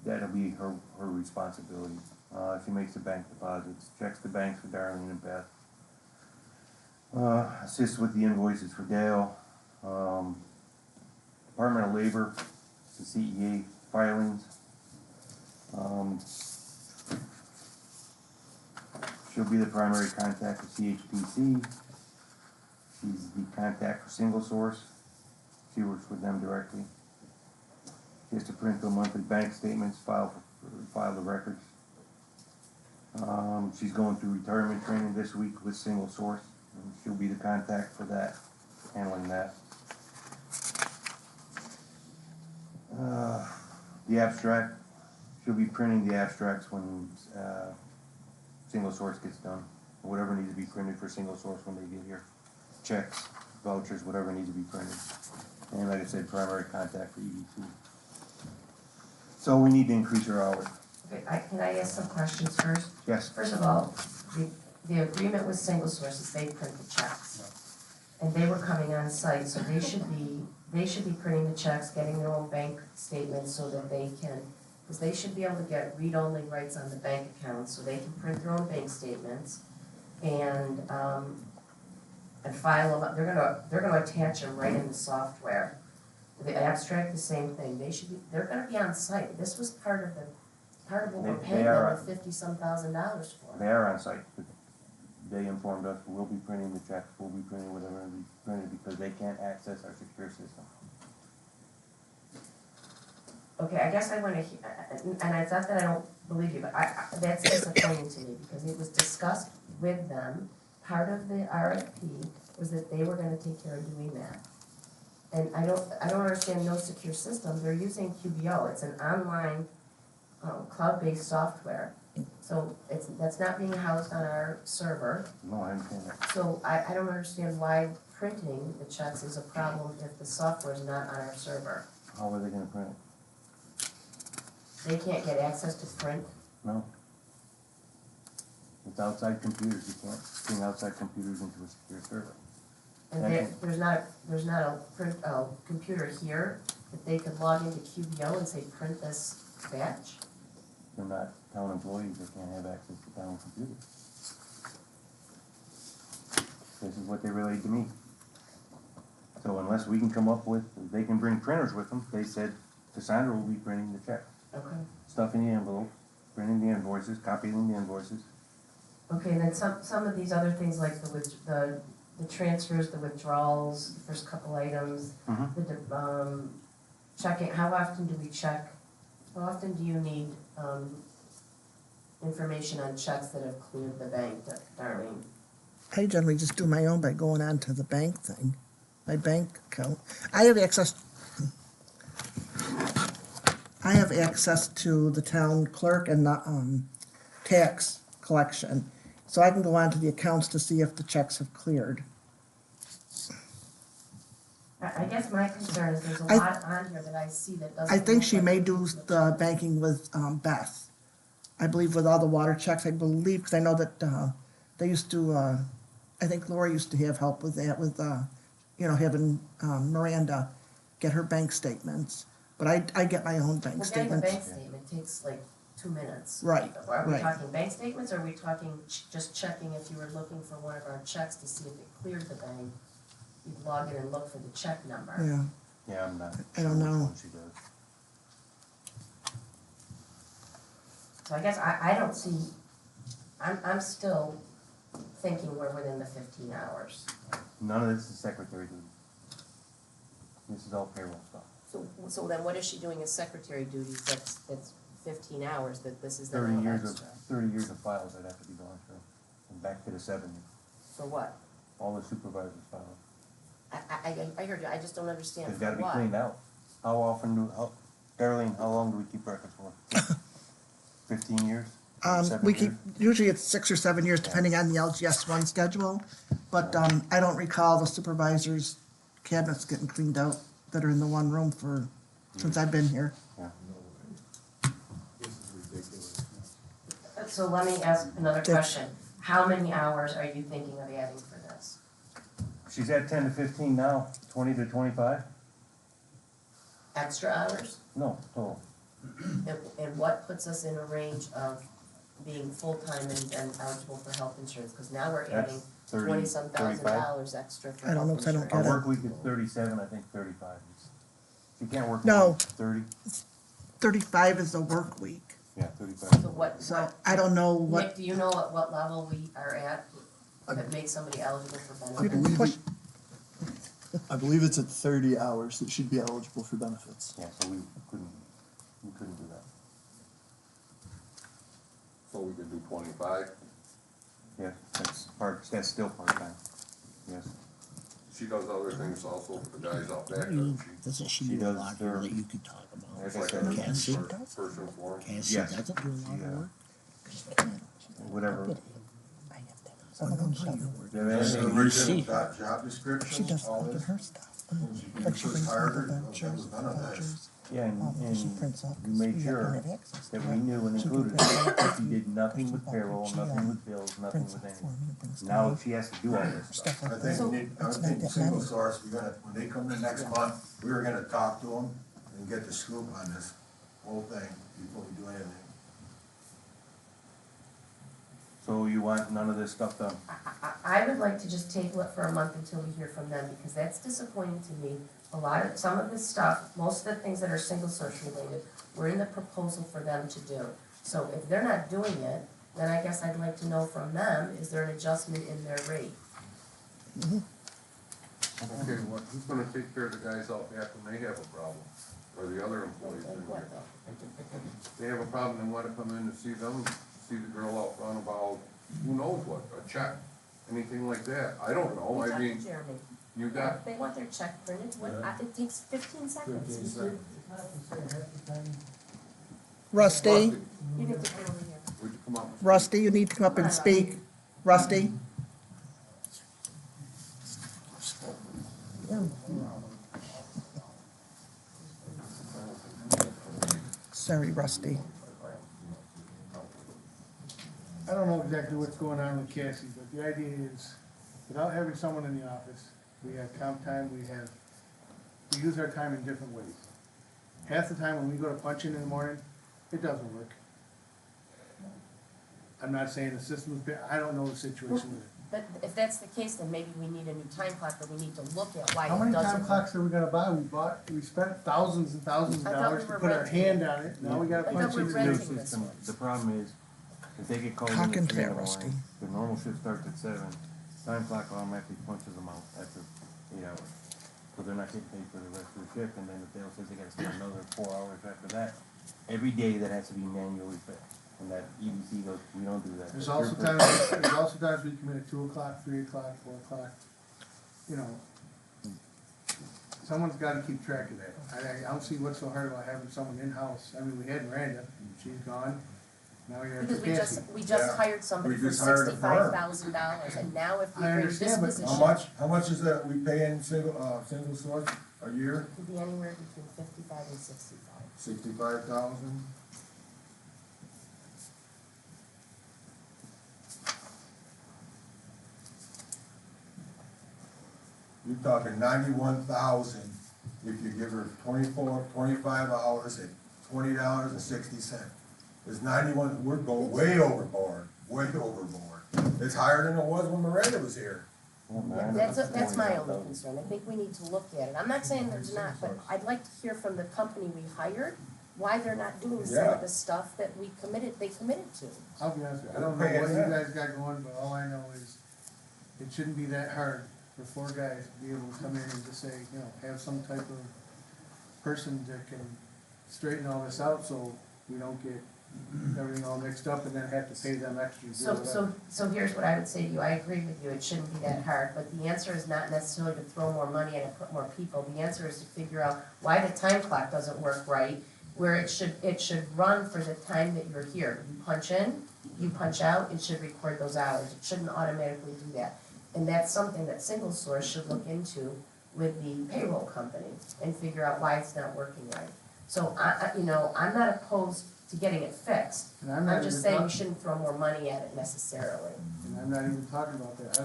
that'll be her responsibility. She makes the bank deposits, checks the banks for Darlene and Beth. Assists with the invoices for Dale. Department of Labor, the CEA filings. She'll be the primary contact for CHPC. She's the contact for Single Source. She works with them directly. She has to print the monthly bank statements, file the records. She's going through retirement training this week with Single Source, and she'll be the contact for that, handling that. The abstract, she'll be printing the abstracts when Single Source gets done, or whatever needs to be printed for Single Source when they get here. Checks, vouchers, whatever needs to be printed. And like I said, primary contact for EDC. So we need to increase her hours. Okay, can I ask some questions first? Yes. First of all, the agreement with Single Source is they print the checks. And they were coming on site, so they should be printing the checks, getting their own bank statements so that they can, because they should be able to get read-only rights on the bank accounts, so they can print their own bank statements and file them. They're gonna attach them right in the software. The abstract, the same thing. They're gonna be on site. This was part of what we're paying them $50-some thousand for. They are on site. They informed us we'll be printing the checks, we'll be printing whatever will be printed because they can't access our secure system. Okay, I guess I wanna, and it's not that I don't believe you, but that's disappointing to me because it was discussed with them. Part of the RFP was that they were gonna take care of doing that. And I don't understand no secure system. They're using QBO. It's an online, cloud-based software. So that's not being housed on our server. No, I understand that. So I don't understand why printing the checks is a problem if the software is not on our server. How are they gonna print it? They can't get access to print. No. It's outside computers, you can't bring outside computers into a secure server. And there's not a computer here that they could log into QBO and say, print this batch? They're not town employees, they can't have access to town computers. This is what they relayed to me. So unless we can come up with, they can bring printers with them, they said Cassandra will be printing the check. Okay. Stuffing the envelope, printing the invoices, copying the invoices. Okay, then some of these other things like the transfers, the withdrawals, the first couple items, the checking, how often do we check? How often do you need information on checks that have cleared the bank, Darlene? I generally just do my own by going on to the bank thing, my bank account. I have access to the town clerk and the tax collection. So I can go on to the accounts to see if the checks have cleared. I guess my concern is there's a lot on here that I see that doesn't. I think look she like may it's do the banking with Beth. I believe with all the water checks, I believe, because I know that they used to, I think Laura used to have help with that, with, having Miranda get her bank statements. But I get my own bank Well, getting a statements. bank statement takes like 2 minutes. Right, Are we right. talking bank statements, or are we talking just checking if you were looking for one of our checks to see if it cleared the bank? You'd log in and look for the check number. Yeah, Yeah, I'm not. I don't sure which know. one she does. So I guess I don't see, I'm still thinking we're within the 15 hours. None of this is secretary duty. This is all payroll stuff. So then what is she doing as secretary duties that's 15 hours, that this is the 30 no years extra? 30 years of files that have to be gone through, and back to the 70s. For what? All the supervisors' files. I heard you, I just don't understand They've for gotta be what. cleaned out. Darlene, how long do we keep records for? 15 years? 7 we keep, years? usually it's 6 or 7 years, depending on the LGS1 schedule. But I don't recall the supervisors' cabinets getting cleaned out that are in the one room since I've been here. Yeah. So let me ask another question. How many hours are you thinking of adding for this? She's at 10 to 15 now, 20 to 25. extra hours? No, total. And what puts us in a range of being full-time and eligible for health insurance? Because now we're That's adding 30, $20-some thousand 35. extra for I don't know, health 'cause I don't insurance. Our get it. work week is 37, I think 35 is. You can't work No. more than 30? 35 is the work week. Yeah, 35. So what, So I don't know Nick, what, do you know at what level we are at that makes somebody eligible for you benefits? can push, I believe it's at 30 hours that should be eligible for benefits. Yeah, so we couldn't do that. So we could do 25. Yes, that's still part-time. Yes. She does other things also for the guys out back, doesn't she? Doesn't she She do a does lot here her- that you could talk about? Like I Like said, a Cassie first person for 'em. Cassie Yes. doesn't do a lot Yeah. of work? whatever. some of them shut her. Yeah, man, So and you see, Job description, She does all all of this. her stuff. When she Like she first brings hired all her, the there vouchers, was none of that. vouchers. Yeah, and She prints out. we made sure that we knew and included that she did nothing with payroll, nothing with bills, nothing with anything. Now she has to do all this stuff. Stuff I like think, that. we need- I It's not think that single many. source, when they come in next month, we were gonna talk to them and get the scoop on this whole thing before we do anything. So you want none of this stuff done? I would like to just table it for a month until we hear from them, because that's disappointing to me. Some of this stuff, most of the things that are single source related, were in the proposal for them to do. So if they're not doing it, then I guess I'd like to know from them, is there an adjustment in their rate? Okay, who's gonna take care of the guys out back when they have a problem, or the other employees in Like what here? though? They have a problem, they wanna come in and see them, see the girl out front about, who knows what, a check, anything like that, I don't know, We I talked mean, to Jeremy. you got, They want their check printed, it takes 15 seconds. Rusty, You need to come over here. would you come up? Rusty, you need to come up and speak. Rusty? Sorry, Rusty. I don't know exactly what's going on with Cassie, but the idea is, without having someone in the office, we have comp time, we use our time in different ways. Half the time when we go to punch in the morning, it doesn't work. I'm not saying the system is bad, I don't know the situation with it. But if that's the case, then maybe we need a new time clock, but we need to look at why How it many doesn't time work. clocks are we gonna buy? We spent thousands and thousands of I thought dollars we to were put our renting hand on it, now we gotta I punch thought we in. were It's a new renting this system. one. The problem is, if they get called in Talk at into 3 in that, the Rusty. morning, the normal shift starts at 7, time clock automatically punches them out after 8 hours. So they're not getting paid for the rest of the shift, and then if they'll say they gotta spend another 4 hours after that, every day that has to be manually fixed. And that EDC goes, we don't do that. There's also times we come in at 2 o'clock, 3 o'clock, 4 o'clock, you know. Someone's gotta keep track of that. I don't see what's so hard about having someone in-house. I mean, we had Miranda, she's gone, now we have Because Cassie. we just Yeah. hired somebody We for just hired a firm. $65,000, and now if we I bring this understand, but position. How much is that we pay in single source a year? Could be anywhere between 55 and 65. 65,000? You're talking 91,000 if you give her 25 hours at $20.60. It's 91, we're going way overboard, way overboard. It's higher than it was when Miranda was here. That's my only concern, I think we need to look at it, I'm not saying there's not, but I'd like to hear from the company we hired, why they're not doing some Yeah. of the stuff that they committed to. I'll be honest with you, I don't know what you guys got going, but all I know is it shouldn't be that hard for 4 guys to be able to come in and just say, you know, have some type of person that can straighten all this out so we don't get everything all mixed up and then have to pay them extra to do whatever. So here's what I would say to you, I agree with you, it shouldn't be that hard, but the answer is not necessarily to throw more money in and put more people, the answer is to figure out why the time clock doesn't work right, where it should run for the time that you're here. You punch in, you punch out, it should record those hours, it shouldn't automatically do that. And that's something that Single Source should look into with the payroll company and figure out why it's not working right. So I'm not opposed to getting it fixed. And I'm not I'm just even saying we talking- shouldn't throw more money at it necessarily. And I'm not even talking about that,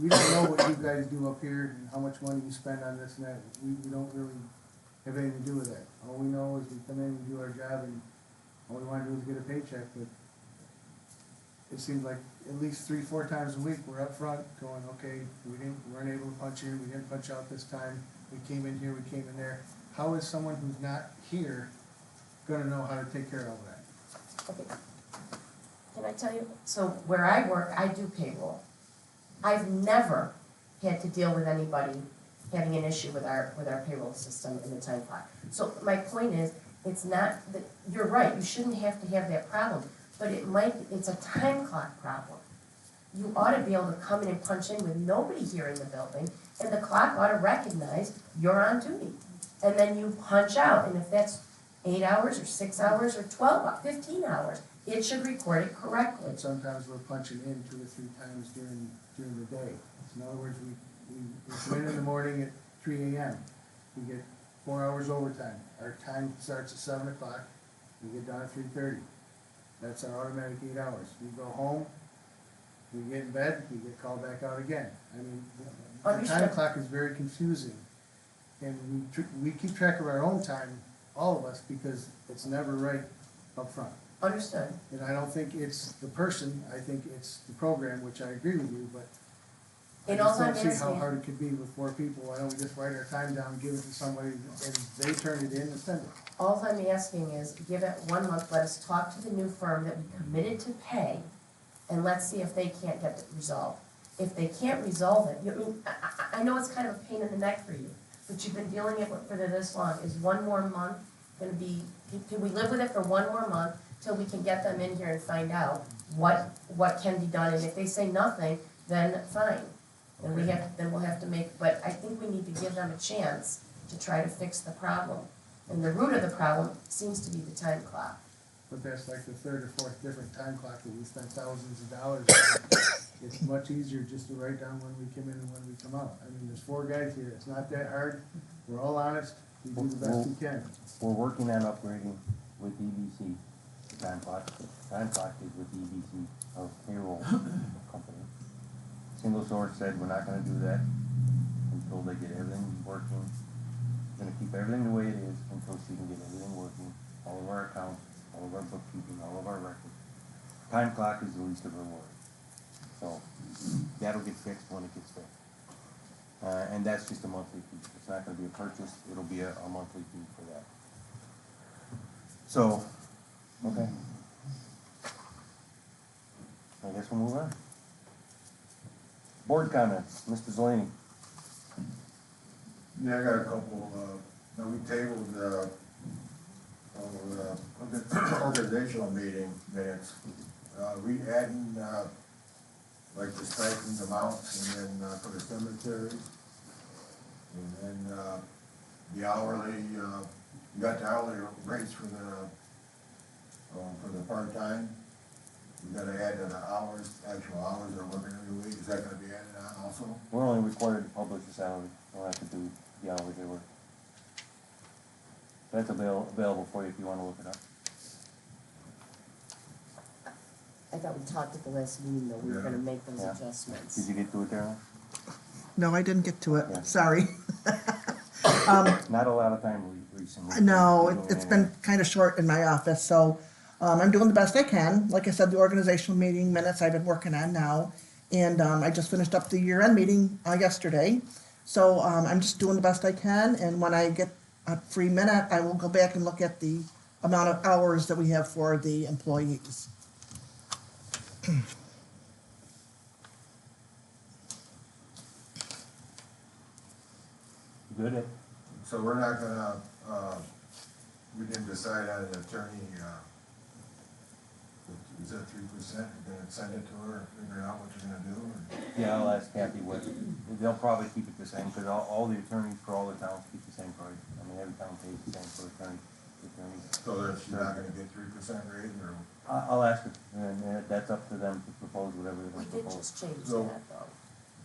we don't know what you guys do up here and how much money you spend on this and that, we don't really have anything to do with that. All we know is we come in and do our job, and all we wanna do is get a paycheck, but it seems like at least 3-4 times a week, we're up front going, okay, we weren't able to punch in, we didn't punch out this time, we came in here, we came in there. How is someone who's not here gonna know how to take care of all that? Okay. Can I tell you, so where I work, I do payroll. I've never had to deal with anybody having an issue with our payroll system in the time clock. So my point is, it's not, that you're right, you shouldn't have to have that problem, but it's a time clock problem. You ought to be able to come in and punch in with nobody here in the building, and the clock ought to recognize you're on duty. And then you punch out, and if that's 8 hours, or 6 hours, or 12, 15 hours, it should record it correctly. But sometimes we're punching in 2 or 3 times during the day. In other words, we come in the morning at 3 AM, we get 4 hours overtime. Our time starts at 7 o'clock, we get done at 3:30. That's our automatic 8 hours. We go home, we get in bed, we get called back out again. I mean, the time Understood. clock is very confusing. And we keep track of our own time, all of us, because it's never right up front. Understood. And I don't think it's the person, I think it's the program, which I agree with you, but I And all just I'm don't see how asking- hard it could be with 4 people. Why don't we just write our time down, give it to somebody, and they turn it in and send it? All I'm asking is, give it 1 month, let us talk to the new firm that we committed to pay, and let's see if they can't get it resolved. If they can't resolve it, I know it's kind of a pain in the neck for you, but you've been dealing it for this long. Is 1 more month gonna be, can we live with it for 1 more month till we can get them in here and find out what can be done? And if they say nothing, then fine. Then we'll have to make, but I think we need to give them a chance to try to fix the problem. And the root of the problem seems to be the time clock. But that's like the 3rd or 4th different time clock that we spent thousands of dollars on. It's much easier just to write down when we come in and when we come out. I mean, there's 4 guys here, it's not that hard, we're all honest, we do the best we can. We're working on upgrading with EBC, the time clock. Time clock is with EBC, our payroll company. Single Source said we're not gonna do that until they get everything working. We're gonna keep everything the way it is until she can get everything working, all of our accounts, all of our bookkeeping, all of our records. Time clock is the least of our worries. So that'll get fixed when it gets fixed. And that's just a monthly fee. It's not gonna be a purchase, it'll be a monthly fee for that. So, okay. I guess we'll move on. Board comments, Mr. Zelini. Yeah, I got a couple, we tabled, organizational meeting minutes. We adding, like the stipend amounts and then, for the cemetery. And then, the hourly, you got the hourly rates for the part-time. You gotta add the hours, actual hours they're working every week. Is that gonna be added on also? We're only required to publish the salary, we don't have to do the hours they work. That's available for you if you wanna look it up. I thought we talked at the last meeting, though, we were Yeah. gonna make those Yeah. adjustments. Did you get to it, Darrell? No, I didn't get to Yeah. it, sorry. Not a lot of time recently. No, We're doing it's been kind of short in my office, so I'm doing the best I can. Like I said, the organizational meeting minutes I've been working on now. And I just finished up the year-end meeting yesterday. So I'm just doing the best I can, and when I get a free minute, I will go back and look at the amount of hours that we have for the employees. Good. So we're not gonna, we didn't decide on an attorney, is that 3%? You're gonna send it to her, figure out what you're gonna do? Or? Yeah, I'll ask Kathy what, they'll probably keep it the same, because all the attorneys for all the towns keep the same price. I mean, every town pays the same for attorneys. So that she's not gonna get 3% raise, or? I'll ask her, and that's up to them to propose whatever they We want to did propose. just change So- that,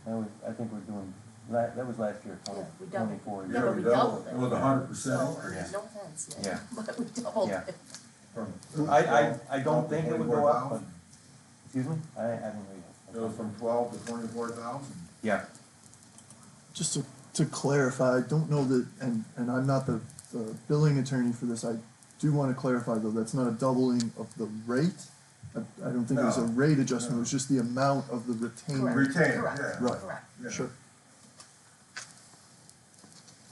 though. I think we're doing, that was last year, Yeah, we doubled. 24. Yeah, but we doubled it. It was 100% So, increase. no offense, Nick, Yeah. but we doubled Yeah. it. From I don't think it would go up, but, 24,000? excuse me, I didn't read It was from 12 to 24,000? Yeah, Just to clarify, I don't know that, and I'm not the the billing attorney for this. I do wanna clarify though, that's not a doubling of the rate. I don't think it was a No. rate adjustment, it was just the amount of the retainer. Retain, Correct. yeah. Right. Correct. Yeah. Sure.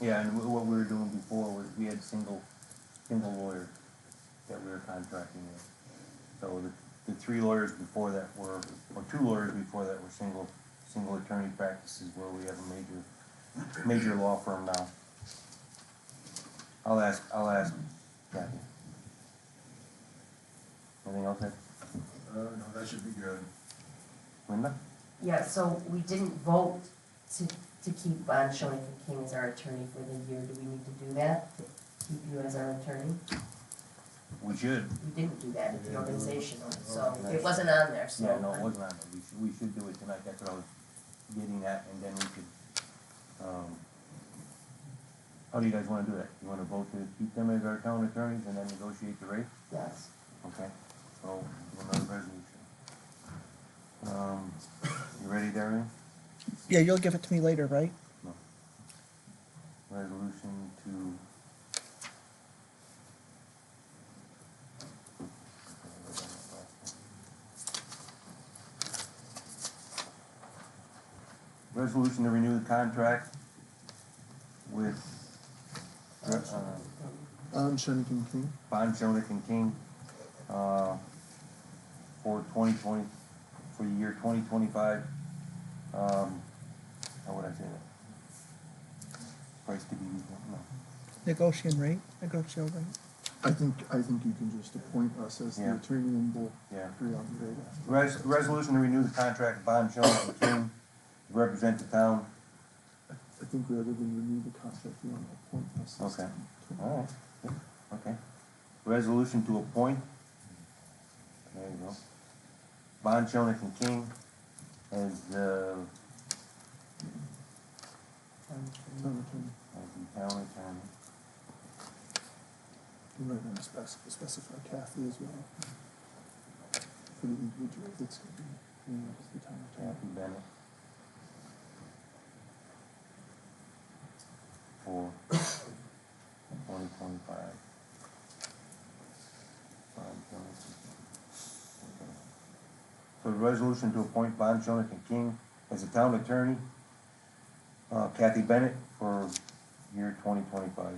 Yeah, and what we were doing before was we had single lawyers that we were contracting with. So the three lawyers before that were, or two lawyers before that were single attorney practices where we have a major law firm now. I'll ask Kathy. Anything else, Ed? No, that should be good. Linda? Yeah, so we didn't vote to keep Shonik and King as our attorney for the year. Do we need to do that? To keep you as our attorney? We should. We didn't do that at the organizational, so it wasn't on there, so. Yeah, no, it wasn't on there. We should do it tonight. That's what I was getting at, and then we could, how do you guys wanna do that? You wanna vote to keep them as our town attorneys and then negotiate the rate? Yes. Okay, so, another resolution. You ready, Darian? Yeah, you'll give it to me later, right? No. Resolution to. Resolution to renew the contract with, Shenick King. Bond Shonik and King, for 2020, for the year 2025. How would I say that? Price to be, no. Negotiate rate. I think you can just appoint us as the Yeah. attorney and we'll Yeah. agree on the rate after. Resolution to renew the contract with Bond Shonik and King to represent the town. I think rather than renew the contract, we want to appoint us. as Okay. the attorney. All right, good, okay. Resolution to appoint. There you go. Bond Shonik and King as the Town attorney. town attorney. You might want to specify Kathy as well. For the individual that's going to be, as the town attorney. Kathy Bennett. For 2025. So the resolution to appoint Bond Shonik and King as the town attorney, Kathy Bennett for year 2025.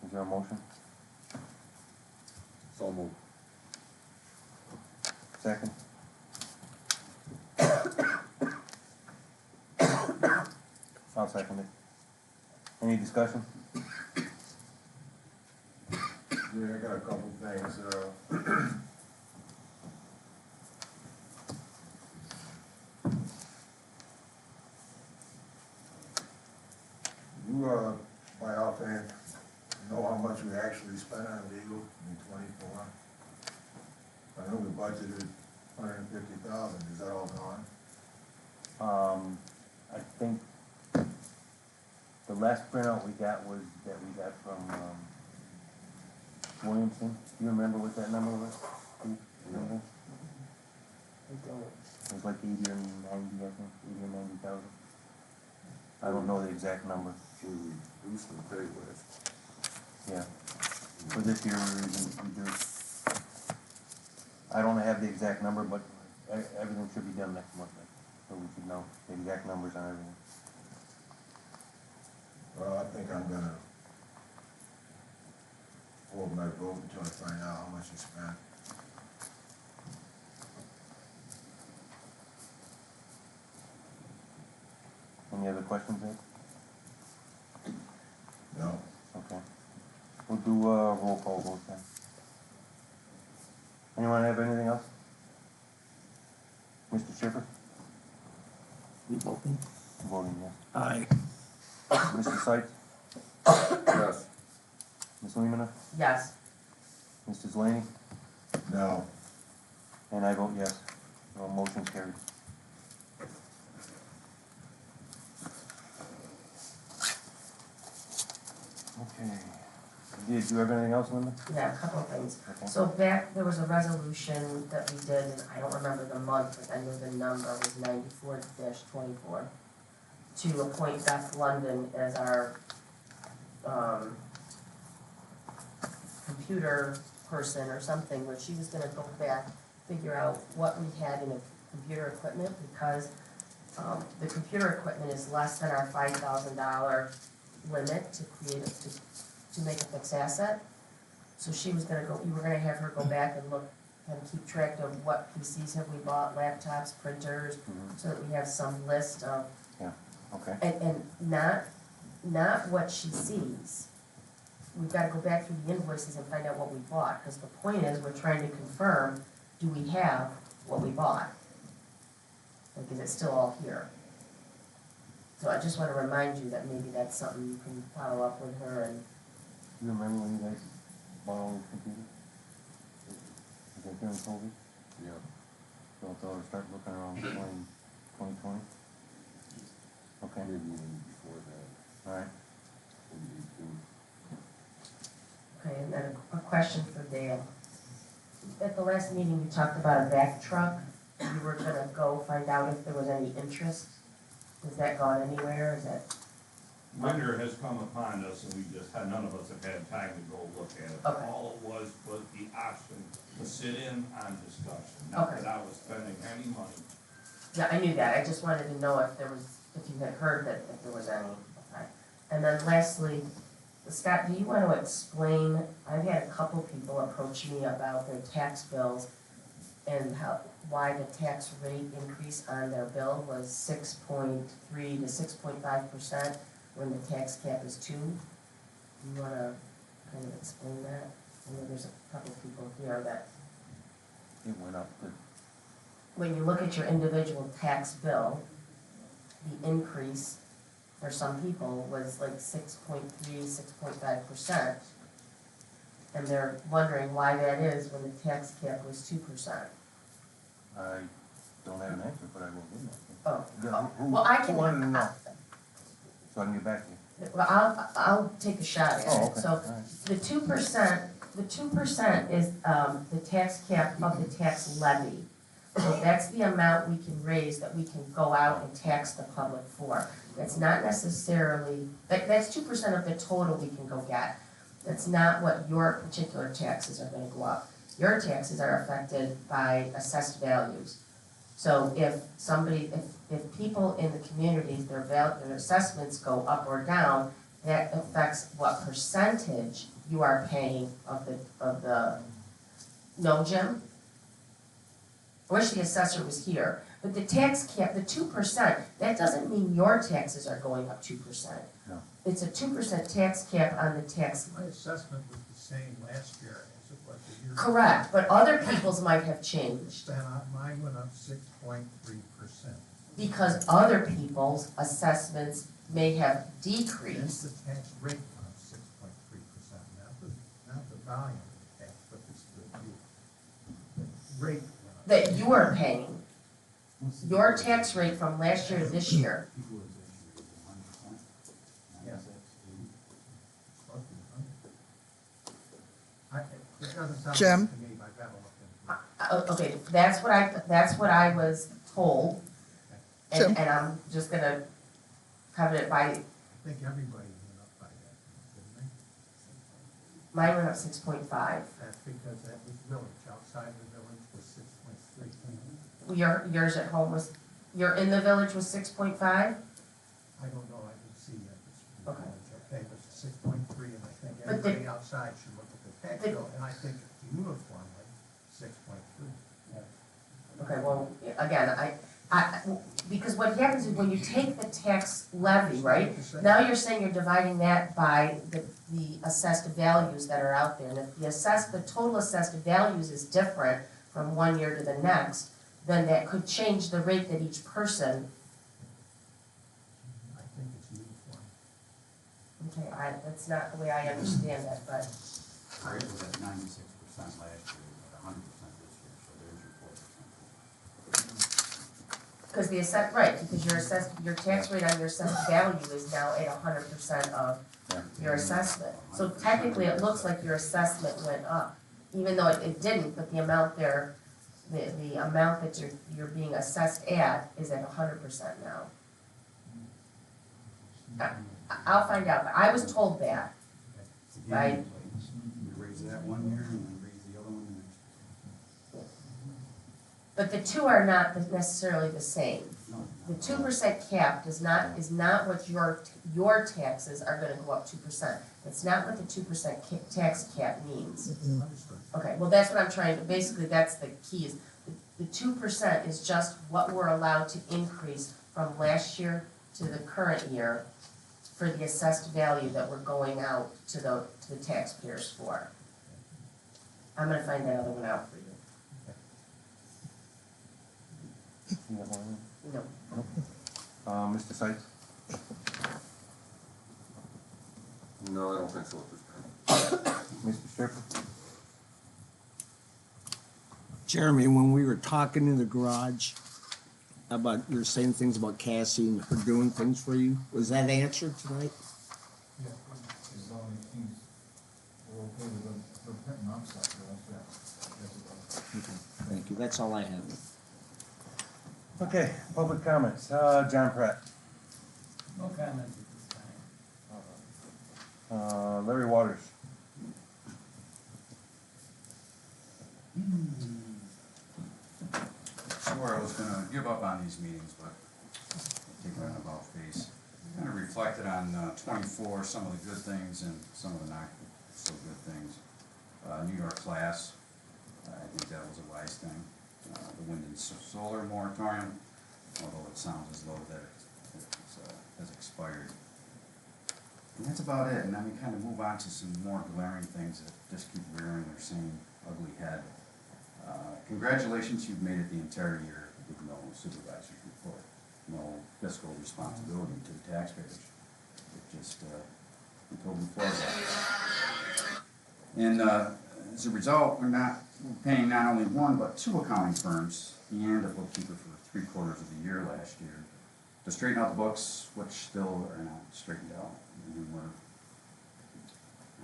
Is there a motion? So moved. Second? I'll second it. Any discussion? Yeah, I got a couple things, you, by offhand, know how much we actually spent on legal in 24? I know we budgeted 150,000, is that all gone? I think the last printout we got was, that we got from, Williamson. Do you remember what that number was? Steve? Remember? It was like 80 or 90, I think, 80 or 90,000. I don't know the exact number. Should we do some pay with? Yeah. For this year, we do. I don't have the exact number, but everything should be done next month, so we should know the exact numbers on everything. Well, I think I'm gonna hold my vote until I find out how much you spent. Any other questions, Ed? No? Okay. We'll do a roll call vote then. Anyone have anything else? Mr. Schiffer? We voting? Voting yes. Aye. Mr. Sykes? Yes. Ms. Lehman? Yes. Mr. Delaney? No. And I vote yes. No motion carried. Okay. Did you have anything else, Linda? Yeah, a couple of things. Okay. So there was a resolution that we did, and I don't remember the month, but I know the number was 94-24, to appoint Beth London as our, computer person or something, where she was gonna go back, figure out what we had in a computer equipment, because the computer equipment is less than our $5,000 limit to create to make a fixed asset. So she was gonna go, you were gonna have her go back and look and keep track of what PCs have we bought, laptops, printers, so that we have some list of, Okay, and not what she sees. We've gotta go back through the invoices and find out what we bought, because the point is, we're trying to confirm, do we have what we bought? Like, is it still all here? So I just wanna remind you that maybe that's something you can follow up with her and, you remember when you guys bought all these computers? Was that during COVID? Yeah. So it's all start looking around 2020? Okay, Maybe even before that, alright. maybe 18. okay, and then a question for Dan. At the last meeting, you talked about a vac truck. You were gonna go find out if there was any interest. Has that gone anywhere? Is that, Winter has come upon us and we just had, none of us have had time to go look at it. Okay. All it was the option to sit in on discussion, not Okay. that I was spending any money. yeah, I knew that. I just wanted to know if there was, if you had heard that, if there was any. Okay. And then lastly, Scott, do you want to explain, I've had a couple people approach me about their tax bills and why the tax rate increase on their bill was 6.3 to 6.5% when the tax cap is 2. Do you want to kind of explain that? I know there's a couple people here that, It went up, but when you look at your individual tax bill, the increase for some people was like 6.3, 6.5%. And they're wondering why that is when the tax cap was 2%. I don't have an answer, but I will give them. Oh, Who well, I can. wanted to know? So I can get back to you. Well, I'll take a shot at it. Oh, okay, So all right. the 2% is the tax cap of the tax levy. So that's the amount we can raise that we can go out and tax the public for. That's not necessarily, that's 2% of the total we can go get. That's not what your particular taxes are gonna go up. Your taxes are affected by assessed values. So if people in the communities, their assessments go up or down, that affects what percentage you are paying of the, no, Jim? I wish the assessor was here, but the tax cap, the 2%, that doesn't mean your taxes are going up 2%. No. It's a 2% tax cap on the tax. My assessment was the same last year as it was the year. Correct, but other people's might have changed, Then mine went up 6.3%. because other people's assessments may have That's decreased. the tax rate went up 6.3%, not the volume of the tax, but the rate went up. That you are paying. Your tax rate from last year to this year. Yes. It doesn't sound Jim? right to me, I've got to look into it. Okay, that's what I was told. Jim? And I'm just gonna cover it by, I think everybody went up by that, didn't they? mine went up 6.5. That's because that was village, outside the village was 6.3. Yours at home was, in the village was 6.5? I don't know, I didn't see that, it's Okay. okay, but it's 6.3, and I think But the- everybody outside should look at the tax the- bill, and I think it's uniformly 6.3. Okay, well, again, because what happens is when you take the tax levy, right? Now you're saying you're dividing that by the assessed values that are out there. And if the total assessed values is different from one year to the next, then that could change the rate that each person, I think it's uniform. okay, that's not the way I understand that, but, Rate was at 96% last year, at 100% this year, so there's your 4%. because your tax rate on your assessed value is now at 100% of your assessment. So technically, it looks like your assessment went up, even though it didn't, but the amount there, the amount that you're being assessed at is at 100% now. I'll find out, but I was told that, right? We raised that one year and then raise the other one the next. But the two are not necessarily the same. No, The 2% cap is not what your taxes are gonna go up 2%. That's not what the 2% tax cap means. Understood. Okay, well, that's what I'm trying to, basically, that's the key, is the 2% is just what we're allowed to increase from last year to the current year for the assessed value that we're going out to the taxpayers for. I'm gonna find that other one out for you. You got one? No. Mr. Sykes? No, I don't think so at this time. Mr. Stripper? Jeremy, when we were talking in the garage about, you were saying things about Cassie and her doing things for you, was that answered tonight? Yeah, as long as he's, we're okay with the printing on stuff, that's Okay, thank you, that's all I have. Okay, public comments. John Pratt. No comment at this time. Larry Waters. Sure, I was gonna give up on these meetings, but take it on about face. Kind of reflected on 24, some of the good things and some of the not so good things. New York class, I think that was a wise thing. The wind and solar moratorium, although it sounds as though that it has expired. And that's about it, and then we kind of move on to some more glaring things that just keep rearing their same ugly head. Congratulations, you've made it the entire year with no supervisor's report, no fiscal responsibility to the taxpayers. It just, we totally floors that. And as a result, we're paying not only one, but two accounting firms and a bookkeeper for 3/4 of the year last year to straighten out the books, which still are not straightened out. And we're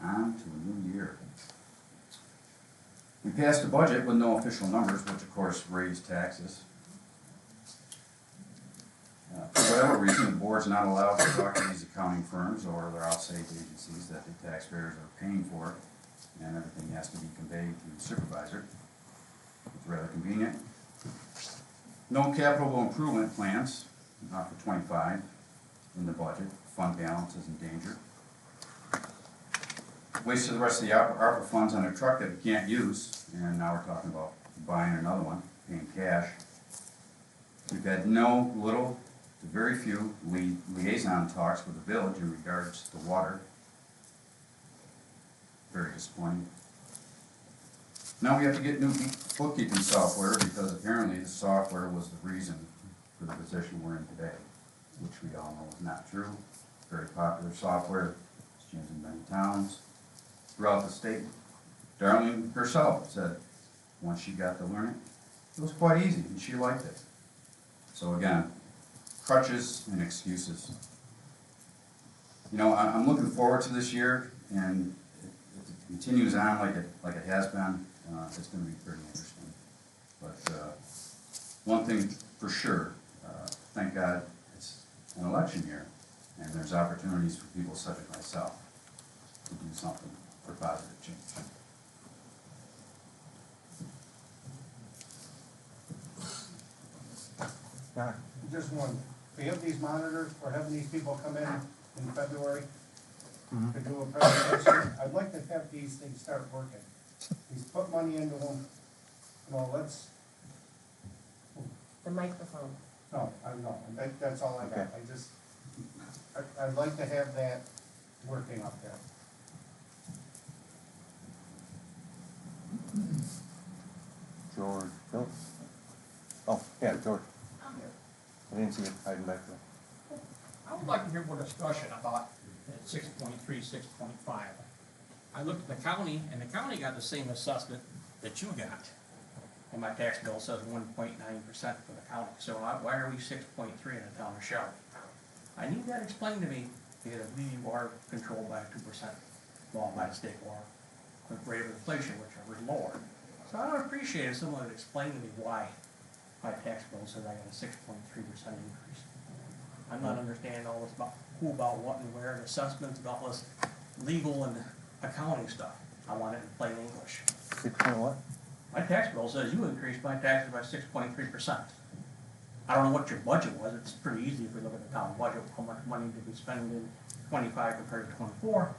on to a new year. We passed a budget with no official numbers, which of course raised taxes. For whatever reason, the board's not allowed to talk to these accounting firms or their outside agencies that the taxpayers are paying for, and everything has to be conveyed to the supervisor. It's rather convenient. No capital improvement plans, not for 25 in the budget. Fund balance is in danger. Wasted the rest of the ARPA funds on a truck that we can't use, and now we're talking about buying another one, paying cash. We've had little to very few liaison talks with the village in regards to water. Very disappointing. Now we have to get new bookkeeping software because apparently the software was the reason for the position we're in today, which we all know is not true. Very popular software, it's used in many towns throughout the state. Darlene herself said once she got to learn it was quite easy and she liked it. So again, crutches and excuses. You know, I'm looking forward to this year, and if it continues on like it has been, it's going to be pretty interesting. But one thing for sure, thank God it's an election year, and there's opportunities for people such as myself to do something for positive change. Just one, we have these monitors, we're having these people come in February to do a presentation. I'd like to have these things start working. He's put money into them, you know, let's, The microphone. no, that's all I got. Okay. I'd like to have that working up there. George Phillips. Oh, yeah, George. I didn't see you hiding back there. I would like to hear more discussion about 6.3, 6.5. I looked at the county, and the county got the same assessment that you got. And my tax bill says 1.9% for the county, so why are we 6.3 in the town of Shelby? I need that explained to me, because we are controlled by 2% law by the state law, with rate of inflation, which are lower. So I would appreciate if someone would explain to me why my tax bill says I got a 6.3% increase. I'm not understanding all this about who, about what, and where, and assessments, about all this legal and accounting stuff. I want it in plain English. 6 point what? My tax bill says you increased my taxes by 6.3%. I don't know what your budget was, it's pretty easy if we look at the town budget, how much money did we spend in 25 compared to 24?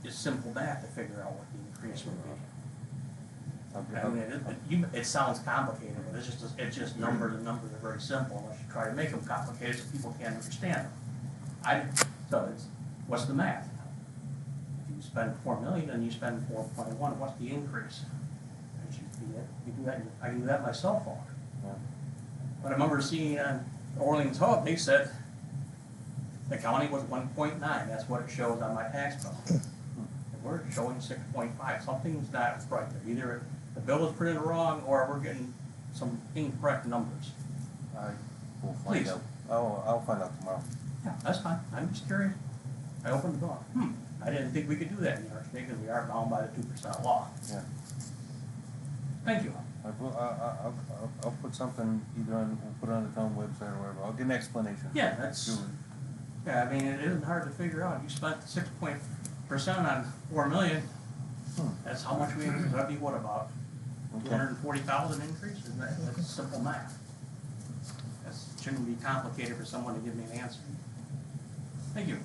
It's simple math to figure out what the increase would be. I mean, it sounds complicated, but it's just numbers, and numbers are very simple unless you try to make them complicated so people can't understand them. So what's the math? If you spend 4 million and you spend 4.1, what's the increase? You do that, I can do that on my cell phone. Yeah. But I remember seeing on Orleans Hub, they said the county was 1.9, that's what it shows on my tax bill. And we're showing 6.5, something's not right there. Either the bill is put in wrong or we're getting some incorrect numbers. I will find Please. out. I'll find out tomorrow. Yeah, that's fine, I'm just curious. I opened the door, I didn't think we could do that in New York State because we are bound by the 2% law. Yeah. Thank you. I'll put something either on, we'll put it on the town website or whatever. I'll get an explanation. Yeah, yeah, I mean, it isn't hard to figure out. You spent 6% on 4 million. That's how much we increased. That'd be what, about 240,000 increase? That's simple math. That shouldn't be complicated for someone to give me an answer. Thank you.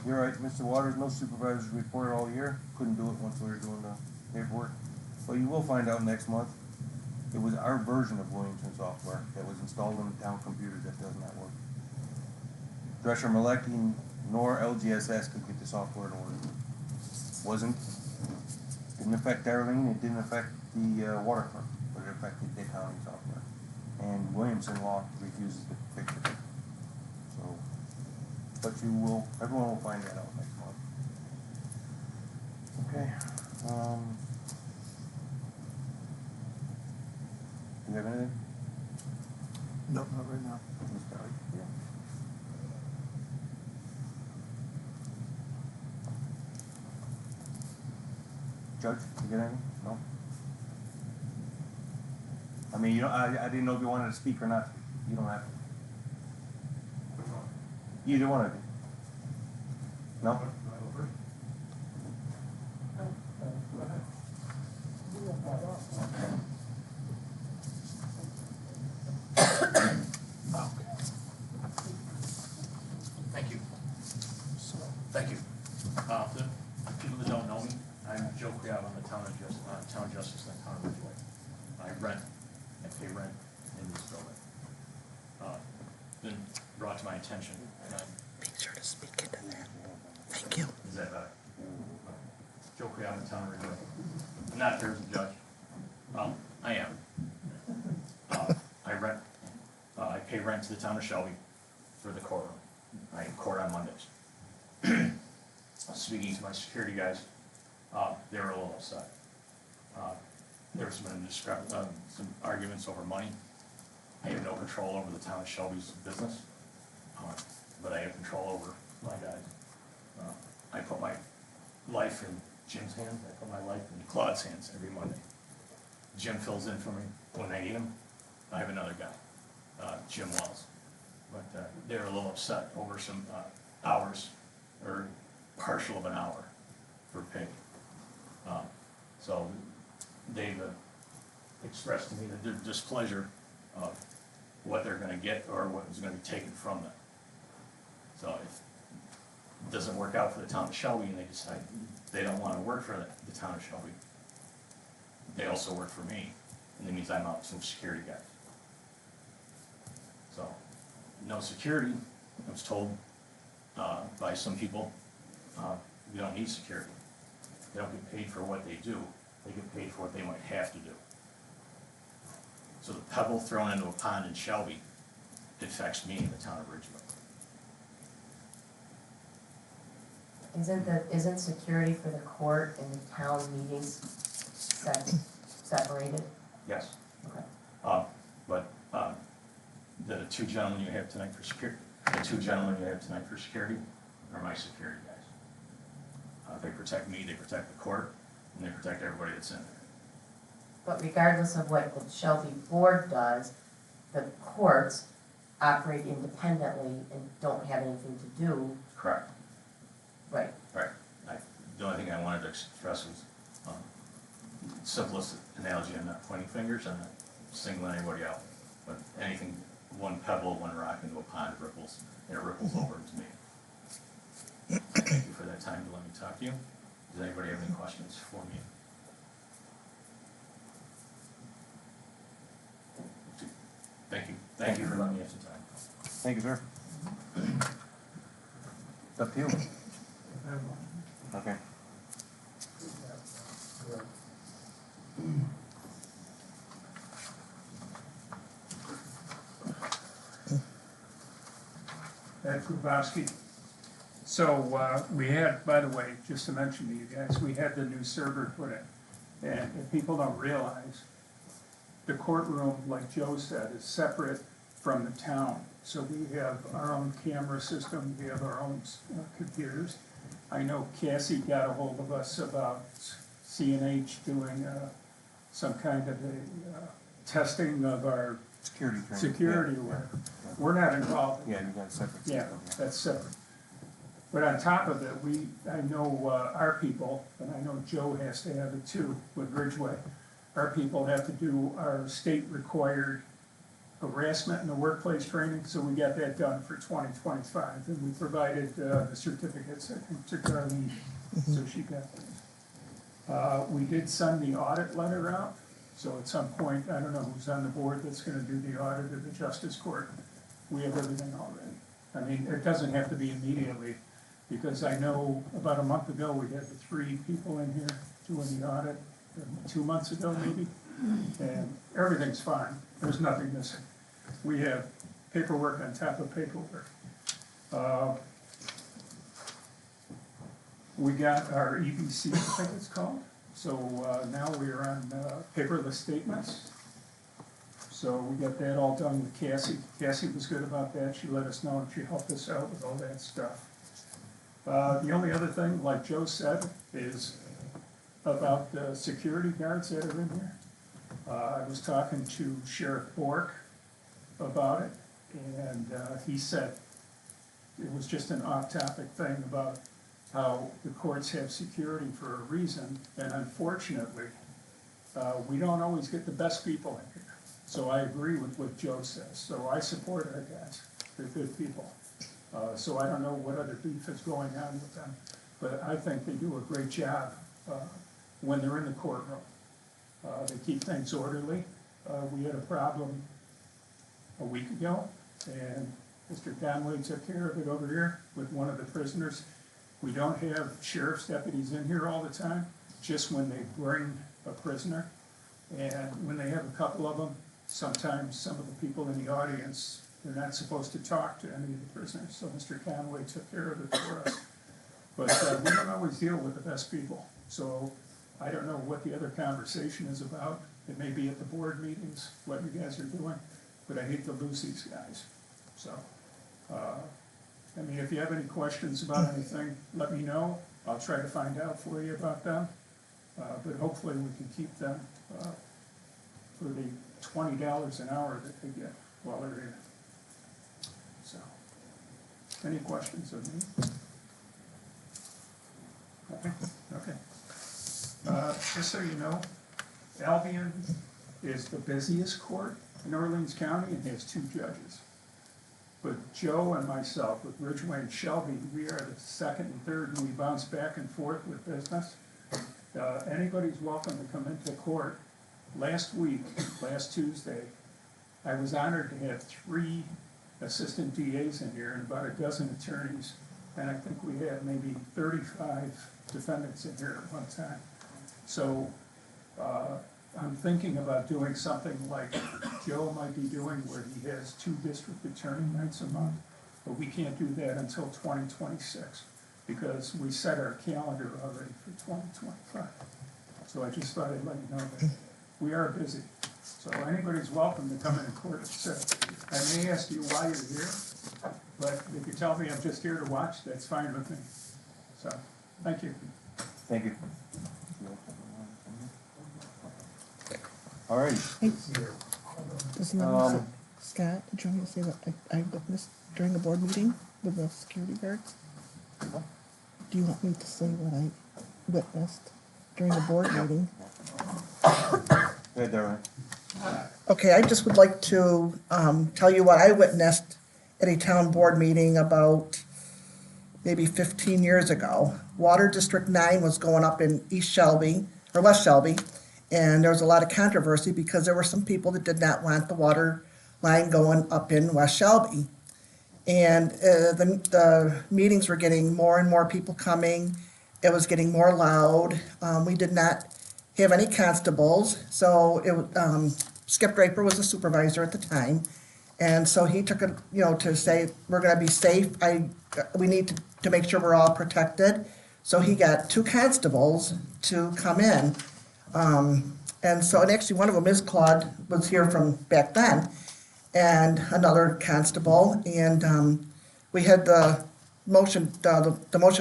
You're right, Mr. Waters, no supervisors reported all year. Couldn't do it once we were doing the paperwork. But you will find out next month. It was our version of Williamson software that was installed on the town computer that does not work. Drescher Malecki nor LGSS could get the software to work. Didn't affect Darlene, it didn't affect the waterfront, but it affected the accounting software. And Williamson law refuses to fix it. So, but everyone will find that out next month. Okay. Do you have anything? No, not right now. Ms. Kelly? Yeah. Judge, you get anything? No? I mean, I didn't know if you wanted to speak or not. You don't have to. Either one of you. No? Thank you. Thank you. The people that don't know me, I'm Joe Creow, I'm the town justice in the town of Ridgeway. I pay rent in this building. Been brought to my attention, and Be sure to speak into that. Thank you. is that Joe Creow, the town of Ridgeway. I'm not here as a judge. I am. I pay rent to the town of Shelby for the courtroom. I court on Mondays. Speaking to my security guys, they were a little upset. There's been some arguments over money. I have no control over the town of Shelby's business, but I have control over my guys. I put my life in Jim's hands, I put my life in Claude's hands every Monday. Jim fills in for me when I need him. I have another guy, Jim Wells. But they were a little upset over some hours, or partial of an hour for pay. So they've expressed to me that their displeasure of what they're gonna get or what is gonna be taken from them. So if it doesn't work out for the town of Shelby and they decide they don't wanna work for the town of Shelby, they also work for me, and that means I'm out some security guys. So, no security, I was told by some people, we don't need security. They don't get paid for what they do, they get paid for what they might have to do. So the pebble thrown into a pond in Shelby affects me in the town of Ridgeway. Isn't security for the court and the town meetings separated? Yes. Okay. But the two gentlemen you have tonight for security, are my security guys. They protect me, they protect the court, and they protect everybody that's in there. But regardless of what the Shelby board does, the courts operate independently and don't have anything to do, Correct. right? Right. The only thing I wanted to express was, simplest analogy, I'm not pointing fingers, I'm not singling anybody out. But anything, one pebble, one rock into a pond ripples, and it ripples over into me. Thank you for that time to let me talk to you. Does anybody have any questions for me? Thank you. Thank you for letting me have some time. Thank you, sir. It's up to you. Okay. Ed Grubowski. So, we had, by the way, just to mention to you guys, we had the new server put in. And if people don't realize, the courtroom, like Joe said, is separate from the town. So we have our own camera system, we have our own computers. I know Cassie got a hold of us about CNH doing some kind of a testing of our Security training. security Yeah, work. yeah. We're not involved in Yeah, that. you got a separate. Yeah, system, that's separate. But on top of it, I know our people, and I know Joe has to have it too with Ridgeway. Our people have to do our state-required harassment in the workplace training, so we got that done for 2025. And we provided the certificates, I think, to Darlene, so she got those. We did send the audit letter out, so at some point, I don't know who's on the board that's gonna do the audit of the Justice Court. We have everything already. I mean, it doesn't have to be immediately, because I know about a month ago, we had the 3 people in here doing the audit, 2 months ago maybe, and everything's fine, there's nothing missing. We have paperwork on top of paperwork. We got our EBC, I think it's called, so now we are on paperless statements. So we got that all done with Cassie. Cassie was good about that, she let us know and she helped us out with all that stuff. The only other thing, like Joe said, is about the security guards that are in here. I was talking to Sheriff Bork about it, and he said it was just an off-topic thing about how the courts have security for a reason, and unfortunately, we don't always get the best people in here. So I agree with what Joe says, so I support our guys, they're good people. So I don't know what other beef is going on with them, but I think they do a great job when they're in the courtroom. They keep things orderly. We had a problem a week ago, and Mr. Conway took care of it over here with one of the prisoners. We don't have sheriff's deputies in here all the time, just when they bring a prisoner. And when they have a couple of them, sometimes some of the people in the audience, they're not supposed to talk to any of the prisoners, so Mr. Conway took care of it for us. But we don't always deal with the best people, so I don't know what the other conversation is about. It may be at the board meetings, what you guys are doing, but I hate to lose these guys. So, I mean, if you have any questions about anything, let me know. I'll try to find out for you about them. But hopefully we can keep them for the $20 an hour that they get while they're here. So, any questions of me? Okay. Just so you know, Albion is the busiest court in Orleans County and has 2 judges. But Joe and myself, with Ridgeway and Shelby, we are the second and third, and we bounce back and forth with business. Anybody's welcome to come into court. Last week, last Tuesday, I was honored to have 3 assistant DAs in here and about a dozen attorneys. And I think we had maybe 35 defendants in here at one time. So I'm thinking about doing something like Joe might be doing, where he has 2 district attorney nights a month. But we can't do that until 2026, because we set our calendar already for 2025. So I just thought I'd let you know that we are busy. So anybody's welcome to come in court and sit. I may ask you why you're here, but if you tell me I'm just here to watch, that's fine with me. So, thank you. Thank you. All right. Does he have Scott, did you want me to say what I witnessed during the board meeting with the security guards? Do you want me to say what I witnessed during the board meeting? Hey, Darrell. Okay, I just would like to tell you what I witnessed at a town board meeting about maybe 15 years ago. Water District 9 was going up in East Shelby, or West Shelby, and there was a lot of controversy because there were some people that did not want the water line going up in West Shelby. And the meetings were getting more and more people coming. It was getting more loud. We did not have any constables, so Skip Draper was the supervisor at the time. And so he took it, to say, we're gonna be safe. We need to make sure we're all protected. So he got 2 constables to come in. And actually one of them is Claude, was here from back then, and another constable. And we had the motion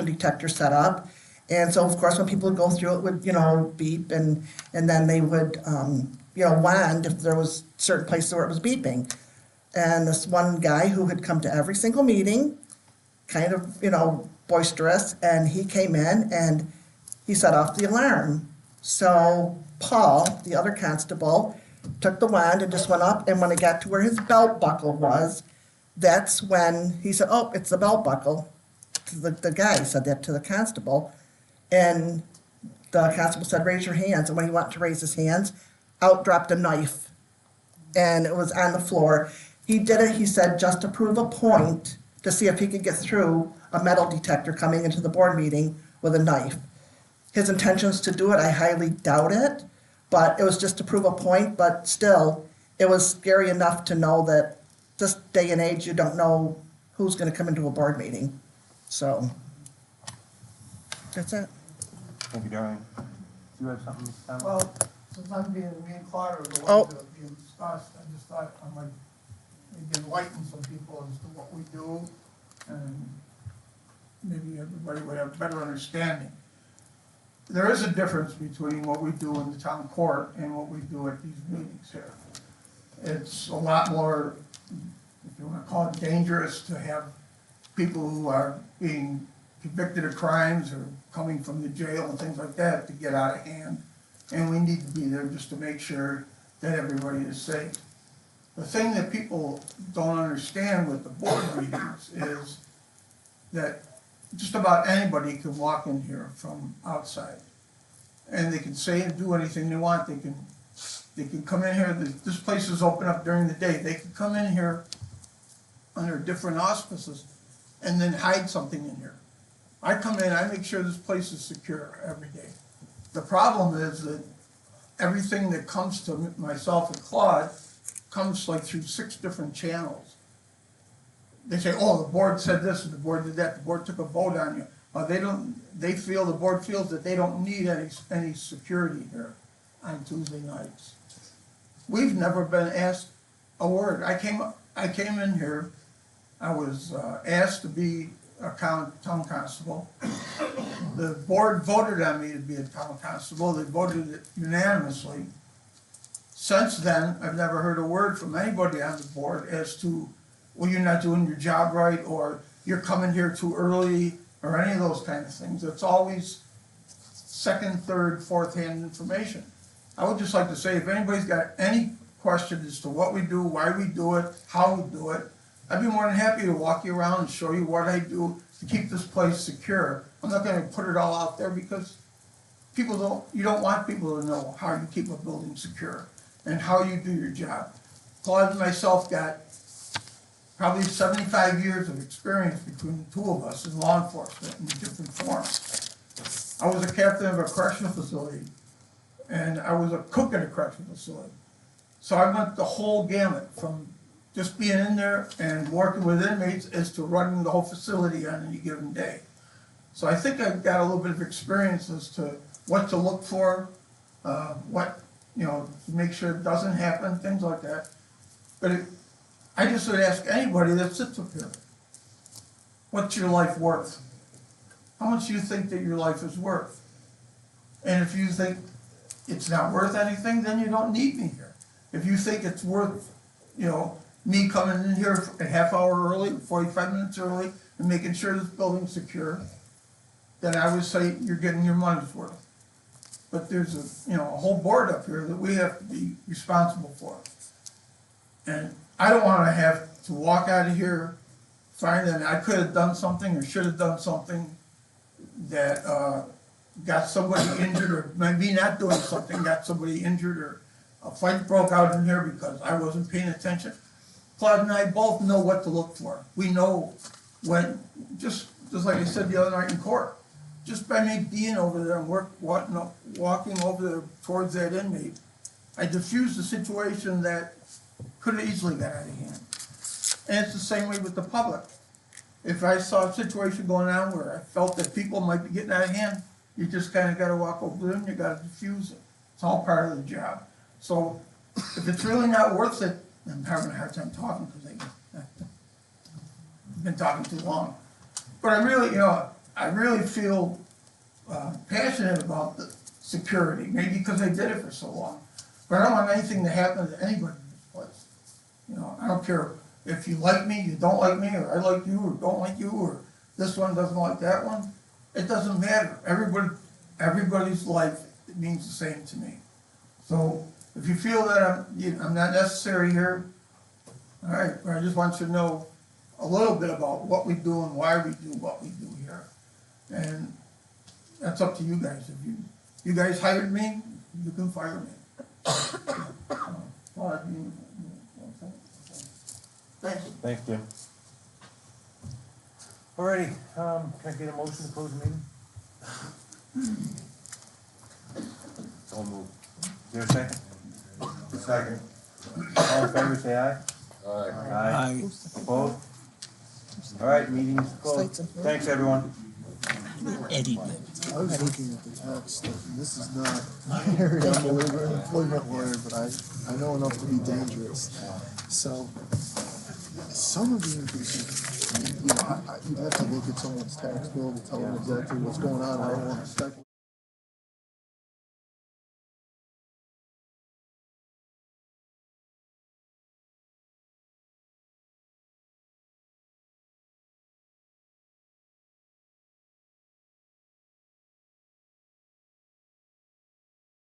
detector set up. And so, of course, when people would go through, it would, beep, and then they would, wand if there was certain places where it was beeping. And this one guy who had come to every single meeting, kind of, boisterous, and he came in and he set off the alarm. So Paul, the other constable, took the wand and just went up, and when it got to where his belt buckle was, that's when he said, "Oh, it's the belt buckle." The guy said that to the constable, and the constable said, "Raise your hands." And when he went to raise his hands, out dropped a knife, and it was on the floor. He did it, he said, just to prove a point, to see if he could get through a metal detector coming into the board meeting with a knife. His intentions to do it, I highly doubt it, but it was just to prove a point. But still, it was scary enough to know that this day and age, you don't know who's gonna come into a board meeting. So, that's it. Thank you, Darrell. Do you have something, Mr. Thomas? Well, since I'm being, me and Claude are the Oh. ones that are being discussed, I just thought I might maybe enlighten some people as to what we do, and maybe everybody would have a better understanding. There is a difference between what we do in the town court and what we do at these meetings here. It's a lot more, if you wanna call it dangerous, to have people who are being convicted of crimes or coming from the jail and things like that to get out of hand. And we need to be there just to make sure that everybody is safe. The thing that people don't understand with the board meetings is that just about anybody can walk in here from outside. And they can say and do anything they want. They can come in here, this place is open up during the day. They can come in here under different auspices and then hide something in here. I come in, I make sure this place is secure every day. The problem is that everything that comes to myself and Claude comes like through 6 different channels. They say, "Oh, the board said this and the board did that, the board took a vote on you." The board feels that they don't need any security here on Tuesday nights. We've never been asked a word. I came in here, I was asked to be a town constable. The board voted on me to be a town constable. They voted it unanimously. Since then, I've never heard a word from anybody on the board as to, well, you're not doing your job right, or you're coming here too early, or any of those kind of things. It's always second, third, fourth-hand information. I would just like to say, if anybody's got any question as to what we do, why we do it, how we do it, I'd be more than happy to walk you around and show you what I do to keep this place secure. I'm not gonna put it all out there because you don't want people to know how you keep a building secure and how you do your job. Claude and myself got probably 75 years of experience between the 2 of us in law enforcement in different forms. I was a captain of a correctional facility, and I was a cook at a correctional facility. So I went the whole gamut from just being in there and working with inmates as to running the whole facility on any given day. So I think I've got a little bit of experience as to what to look for, to make sure it doesn't happen, things like that. But I just would ask anybody that sits up here, what's your life worth? How much do you think that your life is worth? And if you think it's not worth anything, then you don't need me here. If you think it's worth, me coming in here a half hour early, 45 minutes early, and making sure this building's secure, then I would say you're getting your money's worth. But there's a whole board up here that we have to be responsible for. And I don't wanna have to walk out of here, find that I could have done something or should have done something that, got somebody injured, or maybe not doing something, got somebody injured, or a fight broke out in here because I wasn't paying attention. Claude and I both know what to look for. We know when, just like I said the other night in court, just by me being over there and walking over there towards that inmate, I diffused a situation that could have easily got out of hand. And it's the same way with the public. If I saw a situation going on where I felt that people might be getting out of hand, you just kinda gotta walk over them, you gotta diffuse it. It's all part of the job. So if it's really not worth it, I'm having a hard time talking because I've been talking too long. But I really feel passionate about the security, maybe because I did it for so long. But I don't want anything to happen to anybody in this place. I don't care if you like me, you don't like me, or I like you, or don't like you, or this one doesn't like that one. It doesn't matter. Everybody's life, it means the same to me. So if you feel that I'm not necessary here, all right, but I just want you to know a little bit about what we do and why we do what we do here. And that's up to you guys. If you guys hired me, you can fire me. Thank you. Thanks, Jim. Alrighty, can I get a motion to close the meeting? So moved. Is there a second? Second. All in favor, say aye. Aye. Opposed? Alright, meeting's closed. Thanks, everyone. Eddie. I was looking at the text, and this is not my area, I'm a labor and employment lawyer, but I know enough to be dangerous. So, some of the information, you'd have to look at someone's tax bill to tell them exactly what's going on, I don't want to speculate.